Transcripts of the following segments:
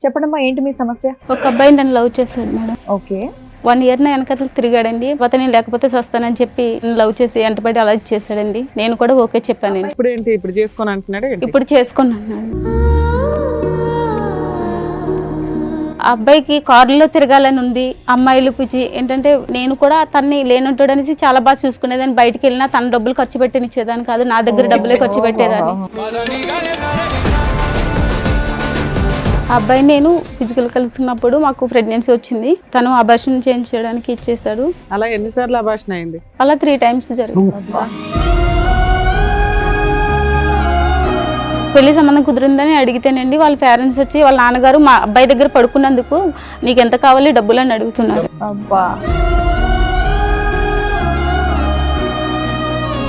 చెప్పండమ్మా, ఏంటి మీ సమస్య? ఒక అబ్బాయి నన్ను లవ్ చేశాడు మేడం. ఓకే. 1 year నా వెనకతలు తిరిగాడండి. నేను లేకపోతే వస్తానని చెప్పి లవ్ చేసి వెంటబడి అలా చేశాడండి. నేను కూడా ఓకే చెప్పానండి. ఇప్పుడు ఏంటి, ఇప్పుడు చేసుకొని అంటున్నాడు? ఇప్పుడు చేసుకున్నాను. ఆ అబ్బాయికి కారులో తిరగాలని ఉంది. అమ్మాయిలు పిచ్చి ఏంటంటే నేను కూడా తన్ని లేనుంటాడు అనేసి చాలా బాగా చూసుకునేదాన్ని. బయటికి వెళ్ళినా తన డబ్బులు ఖర్చు పెట్టనిచ్చేదాన్ని కాదు, నా దగ్గర డబ్బులే ఖర్చు పెట్టేదాన్ని. ఆ అబ్బాయి నేను ఫిజికల్ కలిసినప్పుడు మాకు ప్రెగ్నెన్సీ వచ్చింది. తను అబార్షన్ చేయించడానికి ఇచ్చేసాడు. అలా ఎన్నిసార్లు అబార్షన్ అయింది? అలా 3 times జరిగింది. పెళ్లి సంబంధం కుదిరిందని అడిగితేనండి వాళ్ళ పేరెంట్స్ వచ్చి వాళ్ళ నాన్నగారు మా అబ్బాయి దగ్గర పడుకున్నందుకు నీకు ఎంత కావాలి డబ్బులు అని అడుగుతున్నారు. అబ్బా.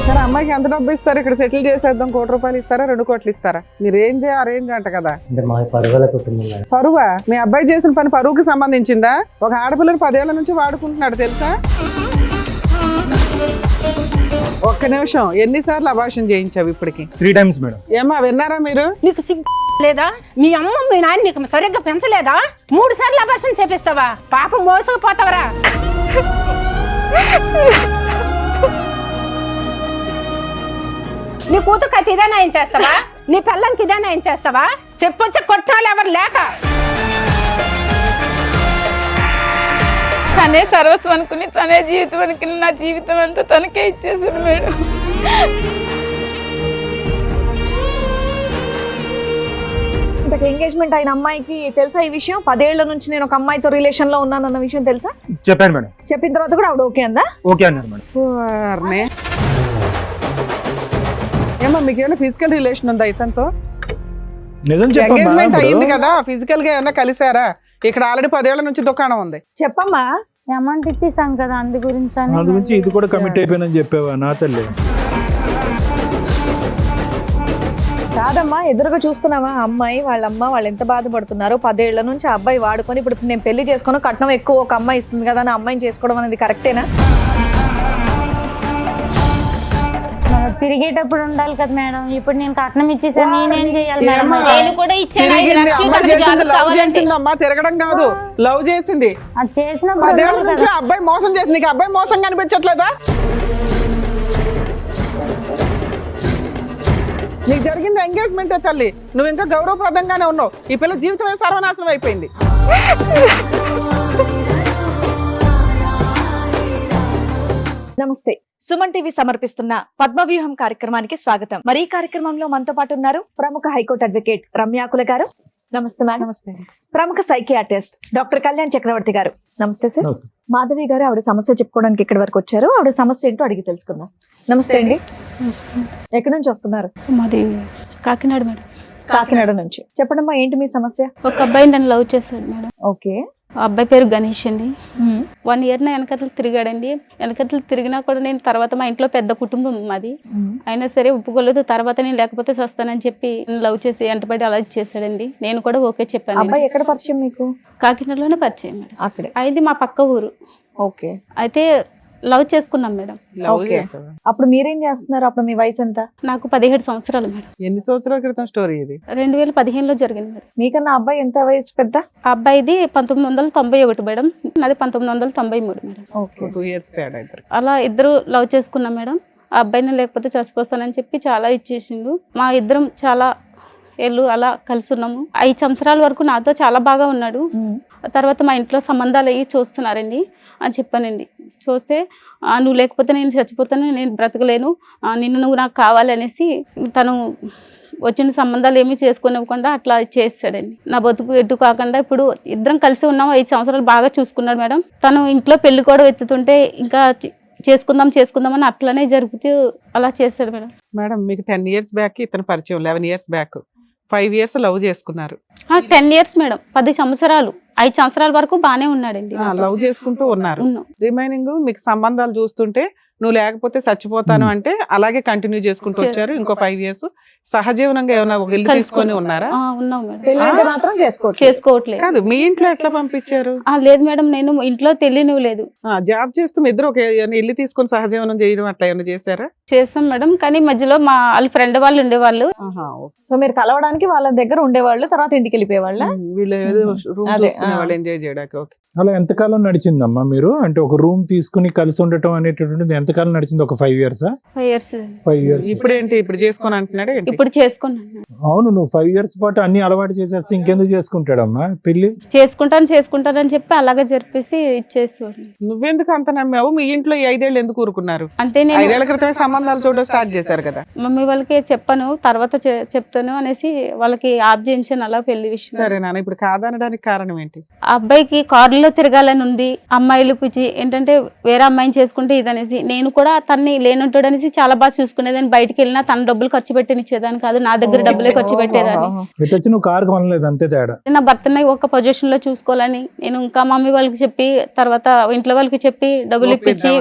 సరే, అమ్మాయికి ఎంత డబ్బు ఇస్తారు? ఇక్కడ సెటిల్ చేసేద్దాం, 1 కోటి రూపాయలు ఇస్తారా, 2 కోట్లు ఇస్తారా? మీరు అరేంజ్ అంట కదా. పరువా? మీ అబ్బాయి చేసిన పని పరువుకి సంబంధించిందా? ఒక ఆడపిల్లని 10 ఏళ్ల నుంచి వాడుకుంటున్నాడు తెలుసా? ఒక్క నిమిషం, ఎన్నిసార్లు అబార్షన్ చేయించావు ఇప్పటికి? 3 times మేడం. ఏమా విన్నారా మీరు? నీకు సిగ్గు లేదా? మీ అమ్మ మీ నాన్న నీకు సరిగ్గా పెంచలేదా? 3 సార్లు అబార్షన్ చేపిస్తావా? పాపం మోసకపోతావరా? నీ కూతురుకి అయితే ఇదేనా ఏం చేస్తావా? నీ పిల్లంకి ఇదేనా ఏం చేస్తావా? చెప్పొచ్చి కొట్టాలి ఎవరు లేక. తనే సర్వస్వం అనుకుని, తనే జీవితం అనుకుని నా జీవితం అంతా తనకే ఇచ్చేసాను మేడం. ఇంతకు ఎంగేజ్మెంట్ అయిన అమ్మాయికి తెలుసా ఈ విషయం? 10 ఏళ్ల నుంచి నేను ఒక అమ్మాయితో రిలేషన్ లో ఉన్నానన్న విషయం తెలుసా? చెప్పాను మేడం. చెప్పిన తర్వాత కూడా ఆవిడ ఓకే అందా? ఓకే అన్నారు మేడం. ఏమో మీకు ఏమైనా ఫిజికల్ రిలేషన్ ఉందా ఇతనితో? నిజం ఎంగేజ్మెంట్ అయ్యింది కదా, ఫిజికల్ గా ఏమైనా కలిసారా? ఇక్కడ ఆల్రెడీ 10 ఏళ్ల నుంచి దుకాణం ఉంది. చెప్పమ్మా. అమౌంట్ ఇచ్చేసాం కదా, అందు గురించి ఇది కూడా కమిట్ అయిపోయినని చెప్పావా నా తల్లి? కాదమ్మా, ఎదురుగా చూస్తున్నావా అమ్మాయి వాళ్ళ అమ్మ వాళ్ళు ఎంత బాధపడుతున్నారు. 10 ఏళ్ల నుంచి ఆ అబ్బాయి వాడుకొని ఇప్పుడు నేను పెళ్లి చేసుకుని కట్నం ఎక్కువ ఒక అమ్మాయి ఇస్తుంది కదా అని అమ్మాయిని చేసుకోవడం అనేది కరెక్టేనా? తిరిగేటప్పుడు ఉండాలి కదా మేడం. ఇప్పుడు నేను కట్నం ఇచ్చేసాను, నేనేం చేయాలి మేడం? నేను కూడా ఇచ్చాను 5 లక్షలు. అమ్మా తిరగడం కాదు, లవ్ చేసింది. అది చేసినప్పుడు 10 ఏళ్ల నుంచి అబ్బాయి మోసం చేసి నీకు అబ్బాయి మోసం కనిపించట్లేదా? నీకు జరిగింది ఎంగేజ్మెంట్ తల్లి, నువ్వు ఇంకా గౌరవప్రదంగానే ఉన్నావు. ఈ పిల్ల జీవితమే సర్వనాశనం అయిపోయింది. నమస్తే. సుమన్ టీవీ సమర్పిస్తున్న పద్మవ్యూహం కార్యక్రమానికి స్వాగతం. మరి ఈ కార్యక్రమంలో మనతో పాటు ఉన్నారు ప్రముఖ హైకోర్టు అడ్వకేట్ రమ్యాకుల గారు. నమస్తే మేడం. నమస్తే. ప్రముఖ సైకియాట్రిస్ట్ డాక్టర్ కళ్యాణ్ చక్రవర్తి గారు. నమస్తే సార్. నమస్తే. మాధవి గారు ఆవిడ సమస్య చెప్పుకోవడానికి ఇక్కడి వరకు వచ్చారు. ఆవిడ సమస్య ఏంటో అడిగి తెలుసుకుందాం. నమస్తే అండి. ఎక్కడి నుంచి వస్తున్నారు? మాది కాకినాడ మేడం. కాకినాడ నుంచి. చెప్పండమ్మా, ఏంటి మీ సమస్య? ఒక అబ్బాయి నన్ను లవ్ చేశాడు మేడం. ఓకే. ఆ అబ్బాయి పేరు గణేష్ అండి. 1 year నా వెనకతలు తిరిగాడండి. వెనకతలు తిరిగినా కూడా నేను తర్వాత మా ఇంట్లో పెద్ద కుటుంబం మాది, అయినా సరే ఒప్పుకోలేదు. తర్వాత నేను లేకపోతే వస్తానని చెప్పి లవ్ చేసి వెంటబడి అలా చేశాడండి. నేను కూడా ఓకే చెప్పాను. అబ్బాయి ఎక్కడ పరిచయం మీకు? కాకినాడలోనే పరిచయం మేడం. అక్కడే. అది మా పక్క ఊరు. ఓకే. అయితే లవ్ చేసుకున్నాం మేడం. ఓకే. అప్పుడు మీరేం చేస్తున్నారు? అప్పుడు మీ వయసు ఎంత? నాకు 17 సంవత్సరాలు మేడం. ఎన్ని సంవత్సరాల క్రితం స్టోరీ ఇది? 2015లో జరిగింది మేడం. మీకన్నా అబ్బాయి ఎంత వయసు పెద్ద? ఆ అబ్బాయిది 1991 మేడం, నాది 1993 మేడం. ఓకే. 2 years తేడా ఇద్దరు. అలా ఇద్దరు లవ్ చేసుకున్నాం మేడం. ఆ అబ్బాయిని లేకపోతే చచ్చిపోతానని చెప్పి చాలా ఇచ్చేసిండు. మా ఇద్దరం చాలా ఏళ్ళు అలా కలిసి ఉన్నాము. 5 సంవత్సరాల వరకు నాతో చాలా బాగా ఉన్నాడు. తర్వాత మా ఇంట్లో సంబంధాలు అయ్యి చూస్తున్నారండి అని చెప్పానండి. చూస్తే నువ్వు లేకపోతే నేను చచ్చిపోతాను, నేను బ్రతకలేను, నిన్ను నువ్వు నాకు కావాలి అనేసి తను వచ్చిన సంబంధాలు ఏమీ చేసుకునివ్వకుండా అట్లా చేస్తాడండి. నా బతుకు ఎటు కాకుండా ఇప్పుడు ఇద్దరం కలిసి ఉన్నాము. 5 సంవత్సరాలు బాగా చూసుకున్నాడు మేడం. తను ఇంట్లో పెళ్లి కూడా ఎత్తుతుంటే ఇంకా చేసుకుందామని అట్లనే జరుగుతూ అలా చేస్తాడు మేడం. మేడం మీకు 10 years బ్యాక్ ఇతను పరిచయం, 11 years బ్యాక్, 5 years లవ్ చేసుకున్నారు. 10 years మేడం, 10 సంవత్సరాలు, 5 సంవత్సరాల వరకు బానే ఉన్నాడండి. లవ్ చేసుకుంటూ ఉన్నారు. రిమైనింగ్ మీకు సంబంధాలు చూస్తుంటే నువ్వు లేకపోతే చచ్చిపోతాను అంటే అలాగే కంటిన్యూ చేసుకుంటూ వచ్చారు. ఇంకో 5 years సహజీవనంగా ఏమైనా ఒక ఇల్లు తీసుకొని ఉన్నారా? ఉన్నాం మేడం. పెళ్లి అంటే మాత్రం చేసుకోవచ్చు. చేసుకోవట్లేదు. కాదు, మీ ఇంట్లో ఎట్లా పంపించారు? లేదు మేడం, నేను ఇంట్లో తెలియనివి లేదు. జాబ్ చేస్తూ మీ ఇద్దరు ఒక ఇల్లు తీసుకొని సహజీవనం చేయడం అట్లా ఏమైనా చేశారా? చేస్తాం మేడం, కానీ మధ్యలో మా వాళ్ళ ఫ్రెండ్ వాళ్ళు ఉండేవాళ్ళు. సో మీరు కలవడానికి వాళ్ళ దగ్గర ఉండేవాళ్ళు, తర్వాత ఇంటికి వెళ్ళిపోయేవాళ్ళ? వీళ్ళు ఏదో రూమ్ అదే, చూసుకునే వాళ్ళు, ఎంజాయ్ చేయడానికి. ఓకే. అలా ఎంతకాలం నడిచిందమ్మా మీరు? అంటే ఒక రూమ్ తీసుకుని కలిసి ఉండటం అనేటటువంటిది ఎంతకాలం నడిచింది? ఒక 5 years? 5 years. 5 years. ఇప్పుడేంటి, ఇప్పుడు చేసుకొని అంటున్నాడు ఏంటి? ఇప్పుడు చేసుకున్నాను. అవును, నువ్వు 5 years పాటు అన్ని అలవాటు చేసేస్తే ఇంకెందుకు చేసుకుంటాడమ్మా పెళ్లి? చేసుకుంటానని చెప్పి అలాగే జరిపేసి ఇచ్చేసేవాడు. నువ్వెందుకు అంత నమ్మావు? మీ ఇంట్లో ఈ 5 ఏళ్ళు ఎందుకు ఊరుకున్నారు? అంటే నేను 5 ఏళ్ల క్రితమే సంబంధాలు చూడడం స్టార్ట్ చేశారు కదా. మమ్మీ వాళ్ళకి చెప్పాను, తర్వాత చెప్తాను అనేసి వాళ్ళకి ఆప్ చేయించాను అలా పెళ్లి విషయం. సరే నాన్న, ఇప్పుడు కాదనడానికి కారణం ఏంటి? ఆ అబ్బాయికి కారులో తిరగాలని ఉంది, అమ్మాయిలు పిచ్చి ఏంటంటే వేరే అమ్మాయిని చేసుకుంటే ఇదనేసి. నేను కూడా తన్ని లేనుంటాడు అనేసి చాలా బాగా చూసుకునేదాన్ని. బయటికి వెళ్ళినా తన డబ్బులు ఖర్చు పెట్టనిచ్చేదాన్ని కాదు, నా దగ్గర డబ్బులే ఖర్చు పెట్టేదాన్ని. ఇటు వచ్చి నువ్వు కారు కొనలేదు, అంతే తేడా. నా భర్తని ఒక పొజిషన్ లో చూసుకోవాలని నేను ఇంకా మమ్మీ వాళ్ళకి చెప్పి, తర్వాత ఇంట్లో వాళ్ళకి చెప్పి డబ్బులు ఇప్పించి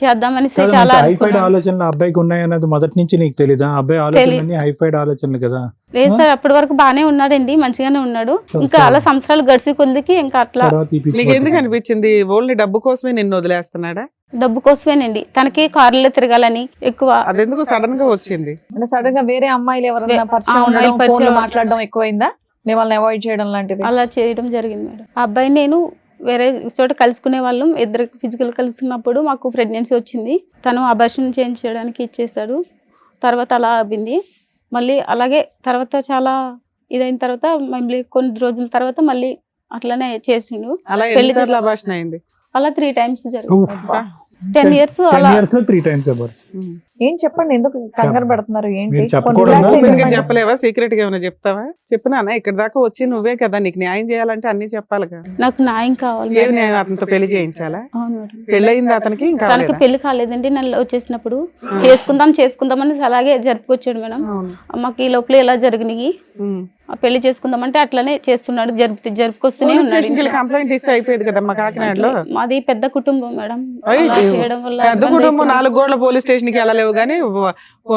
చేద్దామని చాలా హైఫైడ్ ఆలోచనలు అబ్బాయికి ఉన్నాయన్నది మొదటి నుంచి నీకు తెలీదా? అబ్బాయి ఆలోచనలు హైఫైడ్ ఆలోచనలు కదా. లేదు సార్, అప్పటి వరకు బానే ఉన్నాడండి, మంచిగానే ఉన్నాడు. ఇంకా అలా సంవత్సరాలు గడిచి కొద్దికి ఇంకా అట్లా. నీకు ఎందుకు అనిపించింది ఓన్లీ డబ్బు కోసమే నిన్ను వదిలేస్తున్నాడా? డబ్బు కోసమేనండి, తనకి కారులో తిరగాలని ఎక్కువ. అదెందుకు సడన్ గా వచ్చింది? అంటే సడన్ గా వేరే అమ్మాయిలు ఎవరైనా పరిచయం ఉండడం, ఫోన్ లో మాట్లాడడం ఎక్కువైందా? మిమ్మల్ని అవాయిడ్ చేయడం లాంటిది అలా చేయడం జరిగింది మేడం. ఆ అబ్బాయి నేను వేరే చోట కలుసుకునే వాళ్ళం, ఇద్దరు ఫిజికల్ కలుసుకున్నప్పుడు మాకు ప్రెగ్నెన్సీ వచ్చింది. తను అబార్షన్ చేయించడానికి ఇచ్చేసాడు. తర్వాత అలా అయింది. మళ్ళీ అలాగే తర్వాత చాలా ఇదైన తర్వాత మళ్ళీ కొన్ని రోజుల తర్వాత మళ్ళీ అట్లనే చేసిండు. పెళ్లి అబార్షన్ అయింది. అలా 3 times జరిగింది. 10 years అలా 10 years లో 3 times అబార్షన్. ఏం చెప్పండి, ఎందుకు కంగారు పెడుతున్నారు? ఏంటి మీరు చెప్పకూడదా? చెప్పలేవా? సీక్రెట్ గా ఏమైనా చెప్తావా? చెప్పినా ఇక్కడ దాకా వచ్చి నువ్వే కదా, నీకు న్యాయం చేయాలంటే అన్ని చెప్పాలిగా. నాకు న్యాయం కావాలి. ఏ న్యాయం? అతనితో పెళ్లి చేయించాలా? అవును మేడం. పెళ్లి అయింది అతనికి? ఇంకా తనకి పెళ్లి కాలేదండి. నన్ను వచ్చేసినప్పుడు చేసుకుందాం అని అలాగే జరుపుకొచ్చాడు మేడం. మాకు ఈ లోపల ఎలా జరిగినాయి, పెళ్లి చేసుకుందామంటే అట్లనే చేస్తున్నాడు, జరుపుకొస్తూనే ఉన్నాడు. కంప్లైంట్ ఇస్తే అయిపోయేది కదమ్మా కాకినాడలో. మాది పెద్ద కుటుంబం మేడం. చేయడం వల్ల పెద్ద కుటుంబం, 4 గోడల పోలీస్ స్టేషన్ కి వెళ్ళలేవు కానీ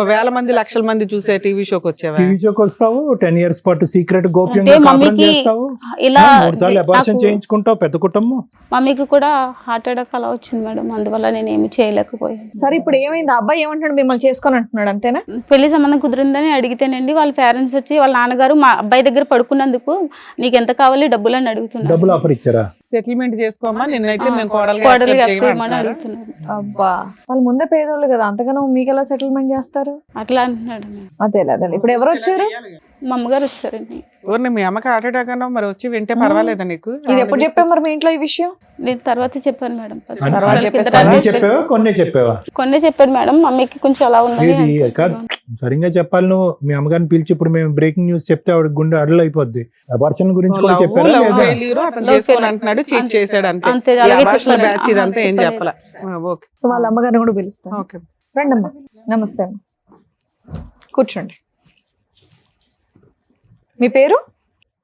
వేల మంది లక్షల మంది చూసే టీవీ షోకి వచ్చావా? టీవీ షోకి వస్తావు, 10 years పాటు సీక్రెట్ గోప్యంగా కాపురం చేస్తావు, ఇలా 3 సార్లు అబార్షన్ చేయించుకుంటావు. పెద్ద కుటుంబం. మమ్మీకి కూడా హార్ట్ అటాక్ అలా వచ్చింది మేడం, అందువల్ల నేను ఏమి చేయలేకపోయాను. సరే ఇప్పుడు ఏమైంది? అబ్బాయి ఏమంటాడు? మిమ్మల్ని చేసుకొని అంటున్నాడు అంతేనా? పెళ్లి సంబంధం కుదిరిందని అడిగితేనండి వాళ్ళ పేరెంట్స్ వచ్చి వాళ్ళ నాన్నగారు మా అబ్బాయి దగ్గర పడుకున్నందుకు నీకు ఎంత కావాలి డబ్బులు అని అడుగుతున్నారు. డబ్బులు ఆఫర్ ఇచ్చారా? సెటిల్మెంట్ చేసుకోమా, నిన్నైతే మేము కోడలుగా చేయమని అడుగుతున్నారు. అబ్బా, వాళ్ళు ముందే పేదోళ్ళు కదా, అంతగానో మీకు ఎలా సెటిల్మెంట్ చేస్తారు? అట్లా అంటున్నాడు. అదే అదే. ఇప్పుడు ఎవరు వచ్చారు? మా అమ్మగారు వచ్చారండి. ఊరిని మీ అమ్మకి హార్ట్ అటాక్ అన్నా మరి వచ్చి వింటే పర్వాలేదా నీకు? ఇది ఎప్పుడు చెప్పావు మరి మీ ఇంట్లో ఈ విషయం? నేను తర్వాత చెప్పాను మేడం. కొన్ని చెప్పాడు మేడం. మమ్మీకి కొంచెం అలా ఉంది కాదు, సరిగ్గా చెప్పాలి. నువ్వు మీ అమ్మగారిని పిలిచి ఇప్పుడు మేము బ్రేకింగ్ న్యూస్ చెప్తే ఆవిడ గుండె అడ్డలు అయిపోద్ది. అబార్షన్ గురించి కూడా చెప్పారు. వాళ్ళ అమ్మగారిని కూడా పిలుస్తాను. రండి అమ్మా. నమస్తే అమ్మ, కూర్చోండి. మీ పేరు?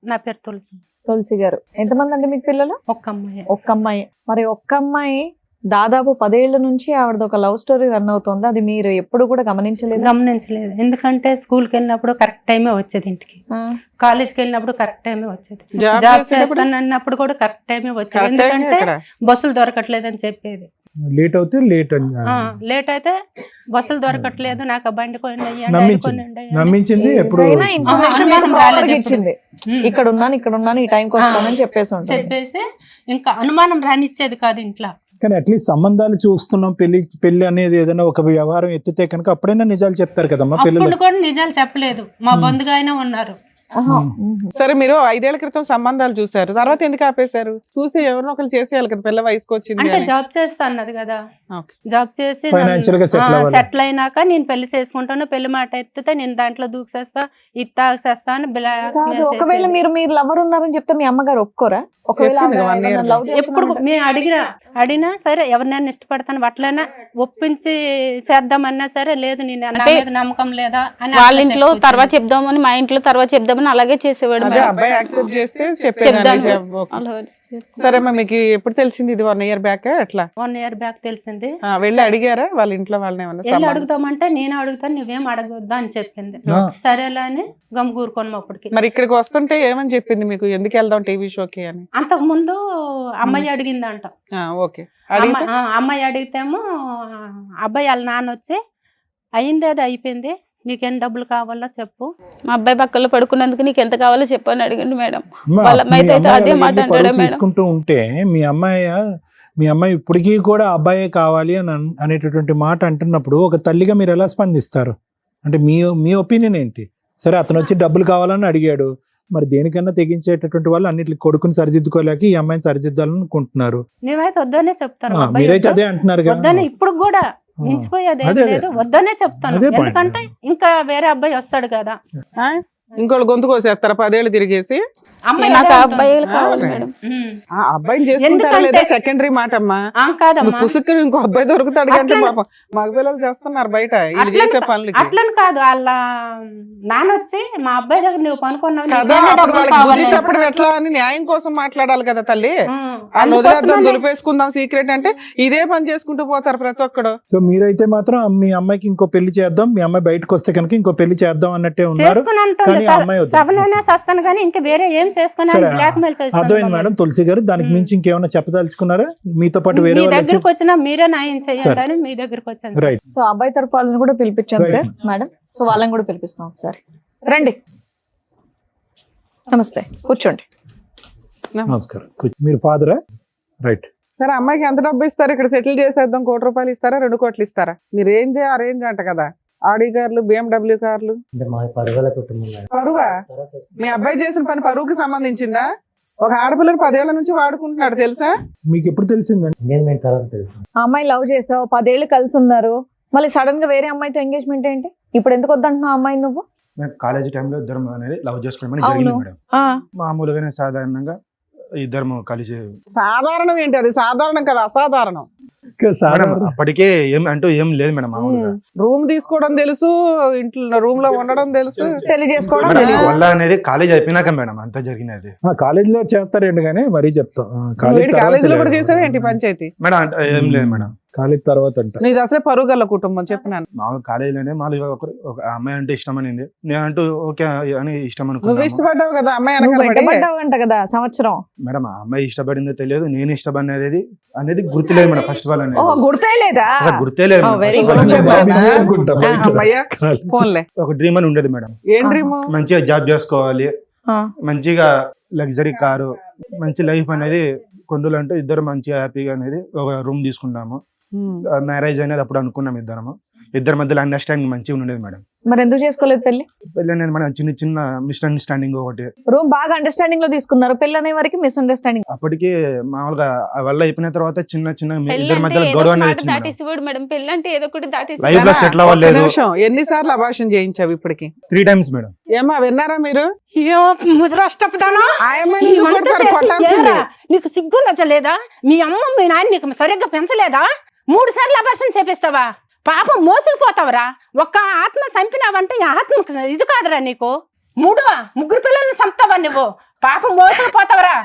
నా పేరు తులసి. తులసి గారు. ఎంతమంది అండి మీకు పిల్లలు? ఒక్క అమ్మాయి. ఒక్క అమ్మాయి. మరి ఒక్క అమ్మాయి దాదాపు 10 ఏళ్ల నుంచి ఆవిడది ఒక లవ్ స్టోరీ రన్ అవుతుంది. అది మీరు ఎప్పుడు కూడా గమనించలేదు. ఎందుకంటే స్కూల్కి వెళ్ళినప్పుడు కరెక్ట్ టైమే వచ్చేది, ఇంటికి కాలేజ్కి వెళ్ళినప్పుడు కరెక్ట్ టైమే వచ్చేది, జాబ్ చేస్తాను అన్నప్పుడు కూడా కరెక్ట్ టైమే వచ్చేది. ఎందుకంటే బస్సులు దొరకట్లేదని చెప్పేది. లేట్ అయితే లేట్ అయితే బస్సులు దొరకట్లేదు, నాకు బండి నమ్మించింది. ఎప్పుడు ఇక్కడ ఉన్నాను ఈ టైంకి వస్తానని చెప్పేసి ఇంకా అనుమానం రానిచ్చేది కాదు ఇంట్లో. కానీ అట్లీస్ట్ సంబంధాలు చూస్తున్నాం, పెళ్లి అనేది ఏదైనా ఒక వ్యవహారం ఎత్తితే కనుక అప్పుడైనా నిజాలు చెప్తారు కదమ్మా. అప్పుడు కూడా నిజాలు చెప్పలేదు, మా బంధుగా అయినా ఉన్నారు. సరే, మీరు 5 ఏళ్ల క్రితం సంబంధాలు చూసారు, తర్వాత ఎందుకు ఆపేశారు? చూసి ఎవరినో ఒకరు చేసేయాలి కదా, పిల్ల వయసుకు వచ్చింది. అంటే జాబ్ చేస్తా అన్నది కదా, జాబ్ చేసి సెటిల్ అయినాక నేను పెళ్లి చేసుకుంటాను, పెళ్లి మాట ఎత్తితే నేను దాంట్లో దూకేస్తా, ఇది తాగేస్తా అని. ఒకవేళ మీరు లవర్ ఉన్నారని చెప్తే మీ అమ్మగారు ఒప్పుకోరా? ఎప్పుడు మేము అడిగినా సరే, ఎవరినైనా ఇష్టపడతాను అట్లైనా ఒప్పించి చేద్దామన్నా సరే, లేదు నేను నమ్మకం లేదా అని వాళ్ళ ఇంట్లో తర్వాత చెప్దామని, మా ఇంట్లో తర్వాత చెప్దాం చేద్దామని అలాగే చేసేవాడు అదే మేడం. అబ్బాయి యాక్సెప్ట్ చేస్తే చెప్పేదాన్ని. చెప్దాను. అలా చేస్తే- సరే అమ్మా, మీకు ఎప్పుడు తెలిసింది ఇది 1 year బ్యాక్ ఎట్లా? 1 year బ్యాక్ తెలిసింది. వెళ్ళి అడిగారా వాళ్ళ ఇంట్లో వాళ్ళని ఏమన్నా వెళ్ళి సంబంధం? అడుగుతామంటే నేను అడుగుతాను నువ్వేం అడగొద్దా అని చెప్పింది. ఆ. సరేలే అని గమ్ముకూరుకోను అప్పటికి. మరి ఇక్కడికి వస్తుంటే ఏమని చెప్పింది మీకు, ఎందుకు వెళ్దాం టీవీ షోకి అని? అంతకు ముందు అమ్మాయి అడిగిందంట. ఓకే, అడిగితే అమ్మాయి అడిగితేమో అబ్బాయి వాళ్ళ నాన్న వచ్చి అయింది అది అయిపోయింది, మీకేం డబ్బులు కావాలో చెప్పు. మా అబ్బాయి పక్కలో పడుకున్నందుకు నీకు ఎంత కావాలో చెప్పని అడిగండి మేడం. అమ్మా, వాళ్ళ మీ అమ్మాయితో అయితే అమ్మాయి అదే అలా మాట వెళ్ళి అంటాడు పరువు మేడం. తీసుకుంటూ ఉంటే మీ అమ్మాయి ఇప్పటికీ కూడా అబ్బాయే కావాలి అని అనేటటువంటి మాట అంటున్నప్పుడు ఒక తల్లిగా మీరు ఎలా స్పందిస్తారు? అంటే మీ ఒపీనియన్ ఏంటి? సరే, అతను వచ్చి డబ్బులు కావాలని అడిగాడు, మరి దేనికన్నా తెగించేటటువంటి వాళ్ళు అన్నిటికి కొడుకుని సరిదిద్దుకోలేక ఈ అమ్మాయిని సరిదిద్దాలనుకుంటున్నారు. నేనైతే వద్దనే చెప్తాను. అబ్బాయి మీరైతే వద్దు. అదే అంటున్నారు కదా. వద్దనే ఇప్పుడు కూడా మించిపోయేది ఏం అదే, అదే. లేదు, వద్దనే చెప్తాను. అదే point. ఎందుకంటే ఇంకా వేరే అబ్బాయి వస్తాడు కదా. ఇంకోళ్ళు గొంతు కోసేస్తారా 10 ఏళ్ళు తిరిగేసి? అమ్మాయి నాకు అదే అబ్బాయిలు అంటుంది. కావాలి మేడం. ఉమ్. ఆ అబ్బాయిని చేసుకుంటారా ఎందుకంటే- లేదా సెకండరీ మాట అమ్మా. కాదమ్మా, పుసుక్కుని ఇంకో అబ్బాయి దొరుకుతాడు కంటే అట్లనే- పాపం మగ పిల్లలు చేస్తున్నారు బయట వీళ్ళు అట్లని చేసే పనులకి అట్లని కాదు, వాళ్ళ నాన్న వచ్చి మా అబ్బాయి దగ్గర నువ్వు పనుకున్నావు, కదా. నీకేమైనా అప్పుడు డబ్బులు వాళ్ళకి కావాలి. బుద్ధి చెప్పడం ఎట్లా అని న్యాయం కోసం మాట్లాడాలి కదా తల్లి. వాళ్ళు అందుకోసమనే- వదిలేద్దాం, దులిపేసుకుందాం సీక్రెట్ అంటే ఇదే పని చేసుకుంటూ పోతారు ప్రతి ఒక్కడు. సో మీరైతే మాత్రం మీ అమ్మాయికి ఇంకో పెళ్లి చేద్దాం, మీ అమ్మాయి బయటకు వస్తే కనుక ఇంకో పెళ్లి చేద్దాం అన్నట్టే ఉన్నారు. చేసుకుని అంటుంది కానీ ఆ అమ్మాయి వద్దు. సవనైనా సస్తాను కానీ ఇంకా వేరే ఏం చేసుకుని సరే, బ్లాక్ మెయిల్ అర్థమైంది మేడం. తులసి గారు, దానికి మించి ఇంకేమైనా చెప్పదలుచుకున్నారా? మీతో పాటు వేరే మీ వాళ్ళు వచ్చి దగ్గరకు వచ్చినా మీరే న్యాయం చేయండి సరే. అని మీ దగ్గరకు వచ్చాను సార్. రైట్. సో అబ్బాయి తరపు వాళ్ళని కూడా పిలిపించాం Right. Sir madam. సో వాళ్ళని కూడా పిలిపిస్తాం ఒకసారి. రండి, నమస్తే, కూర్చోండి. నమస్కారం. మీరు ఫాదరా? రైట్. సరే, అమ్మాయికి ఎంత డబ్బు ఇస్తారు? ఇక్కడ సెటిల్ చేసేద్దాం, 1 కోటి రూపాయలు ఇస్తారా 2 కోట్లు ఇస్తారా? మీ రేంజ్ ఆ రేంజ్ అంట కదా. ఆడి కార్లు, BMW కార్లు. పరువా? మీ అబ్బాయి చేసిన పని పరువుకి సంబంధించిందా? ఒక ఆడపిల్లని 10 ఏళ్ల నుంచి వాడుకుంటున్నాడు తెలుసా? మీకు ఎప్పుడు తెలిసిందండి? ఆ అమ్మాయి లవ్ చేసావు, 10 ఏళ్ళు కలిసి ఉన్నారు, మళ్ళీ సడన్ గా వేరే అమ్మాయితో ఎంగేజ్మెంట్ ఏంటి? ఇప్పుడు ఎందుకు వద్దంటున్నావు ఆ అమ్మాయి నువ్వు? కాలేజీ టైంలో ఇద్దరం అనేది లవ్ చేసుకోవడం అవును. జరిగింది మేడం. ఆ, మామూలుగానే సాధారణంగా ఇద్దరం కలిసి సాధారణం ఏంటి? అది సాధారణం కదా, అసాధారణం. మేడం అప్పటికే ఏం లేదు మేడం. మామూలుగా రూమ్ తీసుకోవడం తెలుసు, ఇంట్లో రూమ్ లో ఉండడం తెలుసు. పెళ్లి చేసుకోవడం మేడం తెలియదు. వల్ల అనేది కాలేజ్ అయిపోయినాక మేడం అంతా జరిగినది. కాలేజీలో చేస్తారండి, కానీ మరీ చెప్తాం. కాలేజీలో కూడా చేసావు ఏంటి పంచాయతీ? మేడం ఏం లేదు మేడం. కాలేజ్ తర్వాత అంట. నీది అసలే పరుగల కుటుంబం చెప్పినాను. మామూలు కాలేజీలోనే మామూలుగా ఒక అమ్మాయి అంటే ఇష్టం అనింది, నేను అంటూ ఓకే అని ఇష్టం నువ్వు అనుకున్నాను ఇష్టపడ్డావు కదా అమ్మాయి నువ్వు వెనకాల పడి. వెంటబడ్డావంట కదా సంవత్సరం. మేడం. ఆ అమ్మాయి ఇష్టపడిందో తెలియదు, నేను ఇష్టపడినది అనేది గుర్తులేదు మేడం. ఫస్ట్ ఆల్ ఓహో, అనేది గుర్తే లేదా? అసలు గుర్తే లేదు madam. very First good. of all అనేది చెప్పాను. అనుకుంటా బయట. అమ్మయ్య, ఫోన్లే. ఒక డ్రీమ్ అని ఉండేది మేడం. ఏం డ్రీమ్? మంచిగా జాబ్ చేసుకోవాలి, ఆ, మంచిగా లగ్జరీ కారు, మంచి లైఫ్ అనేది కొందులంటూ ఇద్దరు మంచిగా హ్యాపీగా అనేది ఒక రూమ్ తీసుకున్నాము. మ్యారేజ్ అనేది అప్పుడు అనుకున్నాం ఇద్దరి మధ్యలో అండర్స్టాండింగ్ మంచిగా ఉండేది మేడం. మరి ఎందుకు చేసుకోలేదు పెళ్లి? పెళ్ళి అనేది మన చిన్న చిన్న మిస్అండర్స్టాండింగ్ ఒకటి. రూమ్ బాగా అండర్స్టాండింగ్ లో తీసుకున్నారు, పెళ్లి అనే వరకు మిస్అండర్స్టాండింగ్. అప్పటికి మామూలుగా ఆ వల్ల అయిపోయిన తర్వాత చిన్న చిన్న పెళ్ళి ఇద్దరి అంటే మధ్యలో ఏదో గొడవ ఒక అనేది మాట వచ్చింది మేడం. దాటేసేవాడు మేడం. పెళ్ళి అంటే ఏదో ఒకటి దాటేసి లైఫ్ లో సెటిల్ అవ్వలేదు. ఎన్నిసార్లు అభాషణ చేయించావు ఇప్పటికి? 3 times మేడం. ఏమా విన్నారా మీరు? అయ్యో ముద్రష్టపదానా ఆయమ్మని నువ్వు కొడతారు, కొట్టాల్సిందే. నీకు సిగ్గు నచ్చలేదా? మీ అమ్మ మీ నాన్న నీకు సరిగ్గా పెంచలేదా? 3 సార్లు అభాషణ చేపిస్తావా? పాపం మోసుకుపోతావరా? ఒక్క ఆత్మ చంపినావంటే ఈ ఆత్మ ఇది కాదురా నీకు. 3 పిల్లల్ని చంపుతావా నువ్వు? పాపం మోసుకుపోతావరా?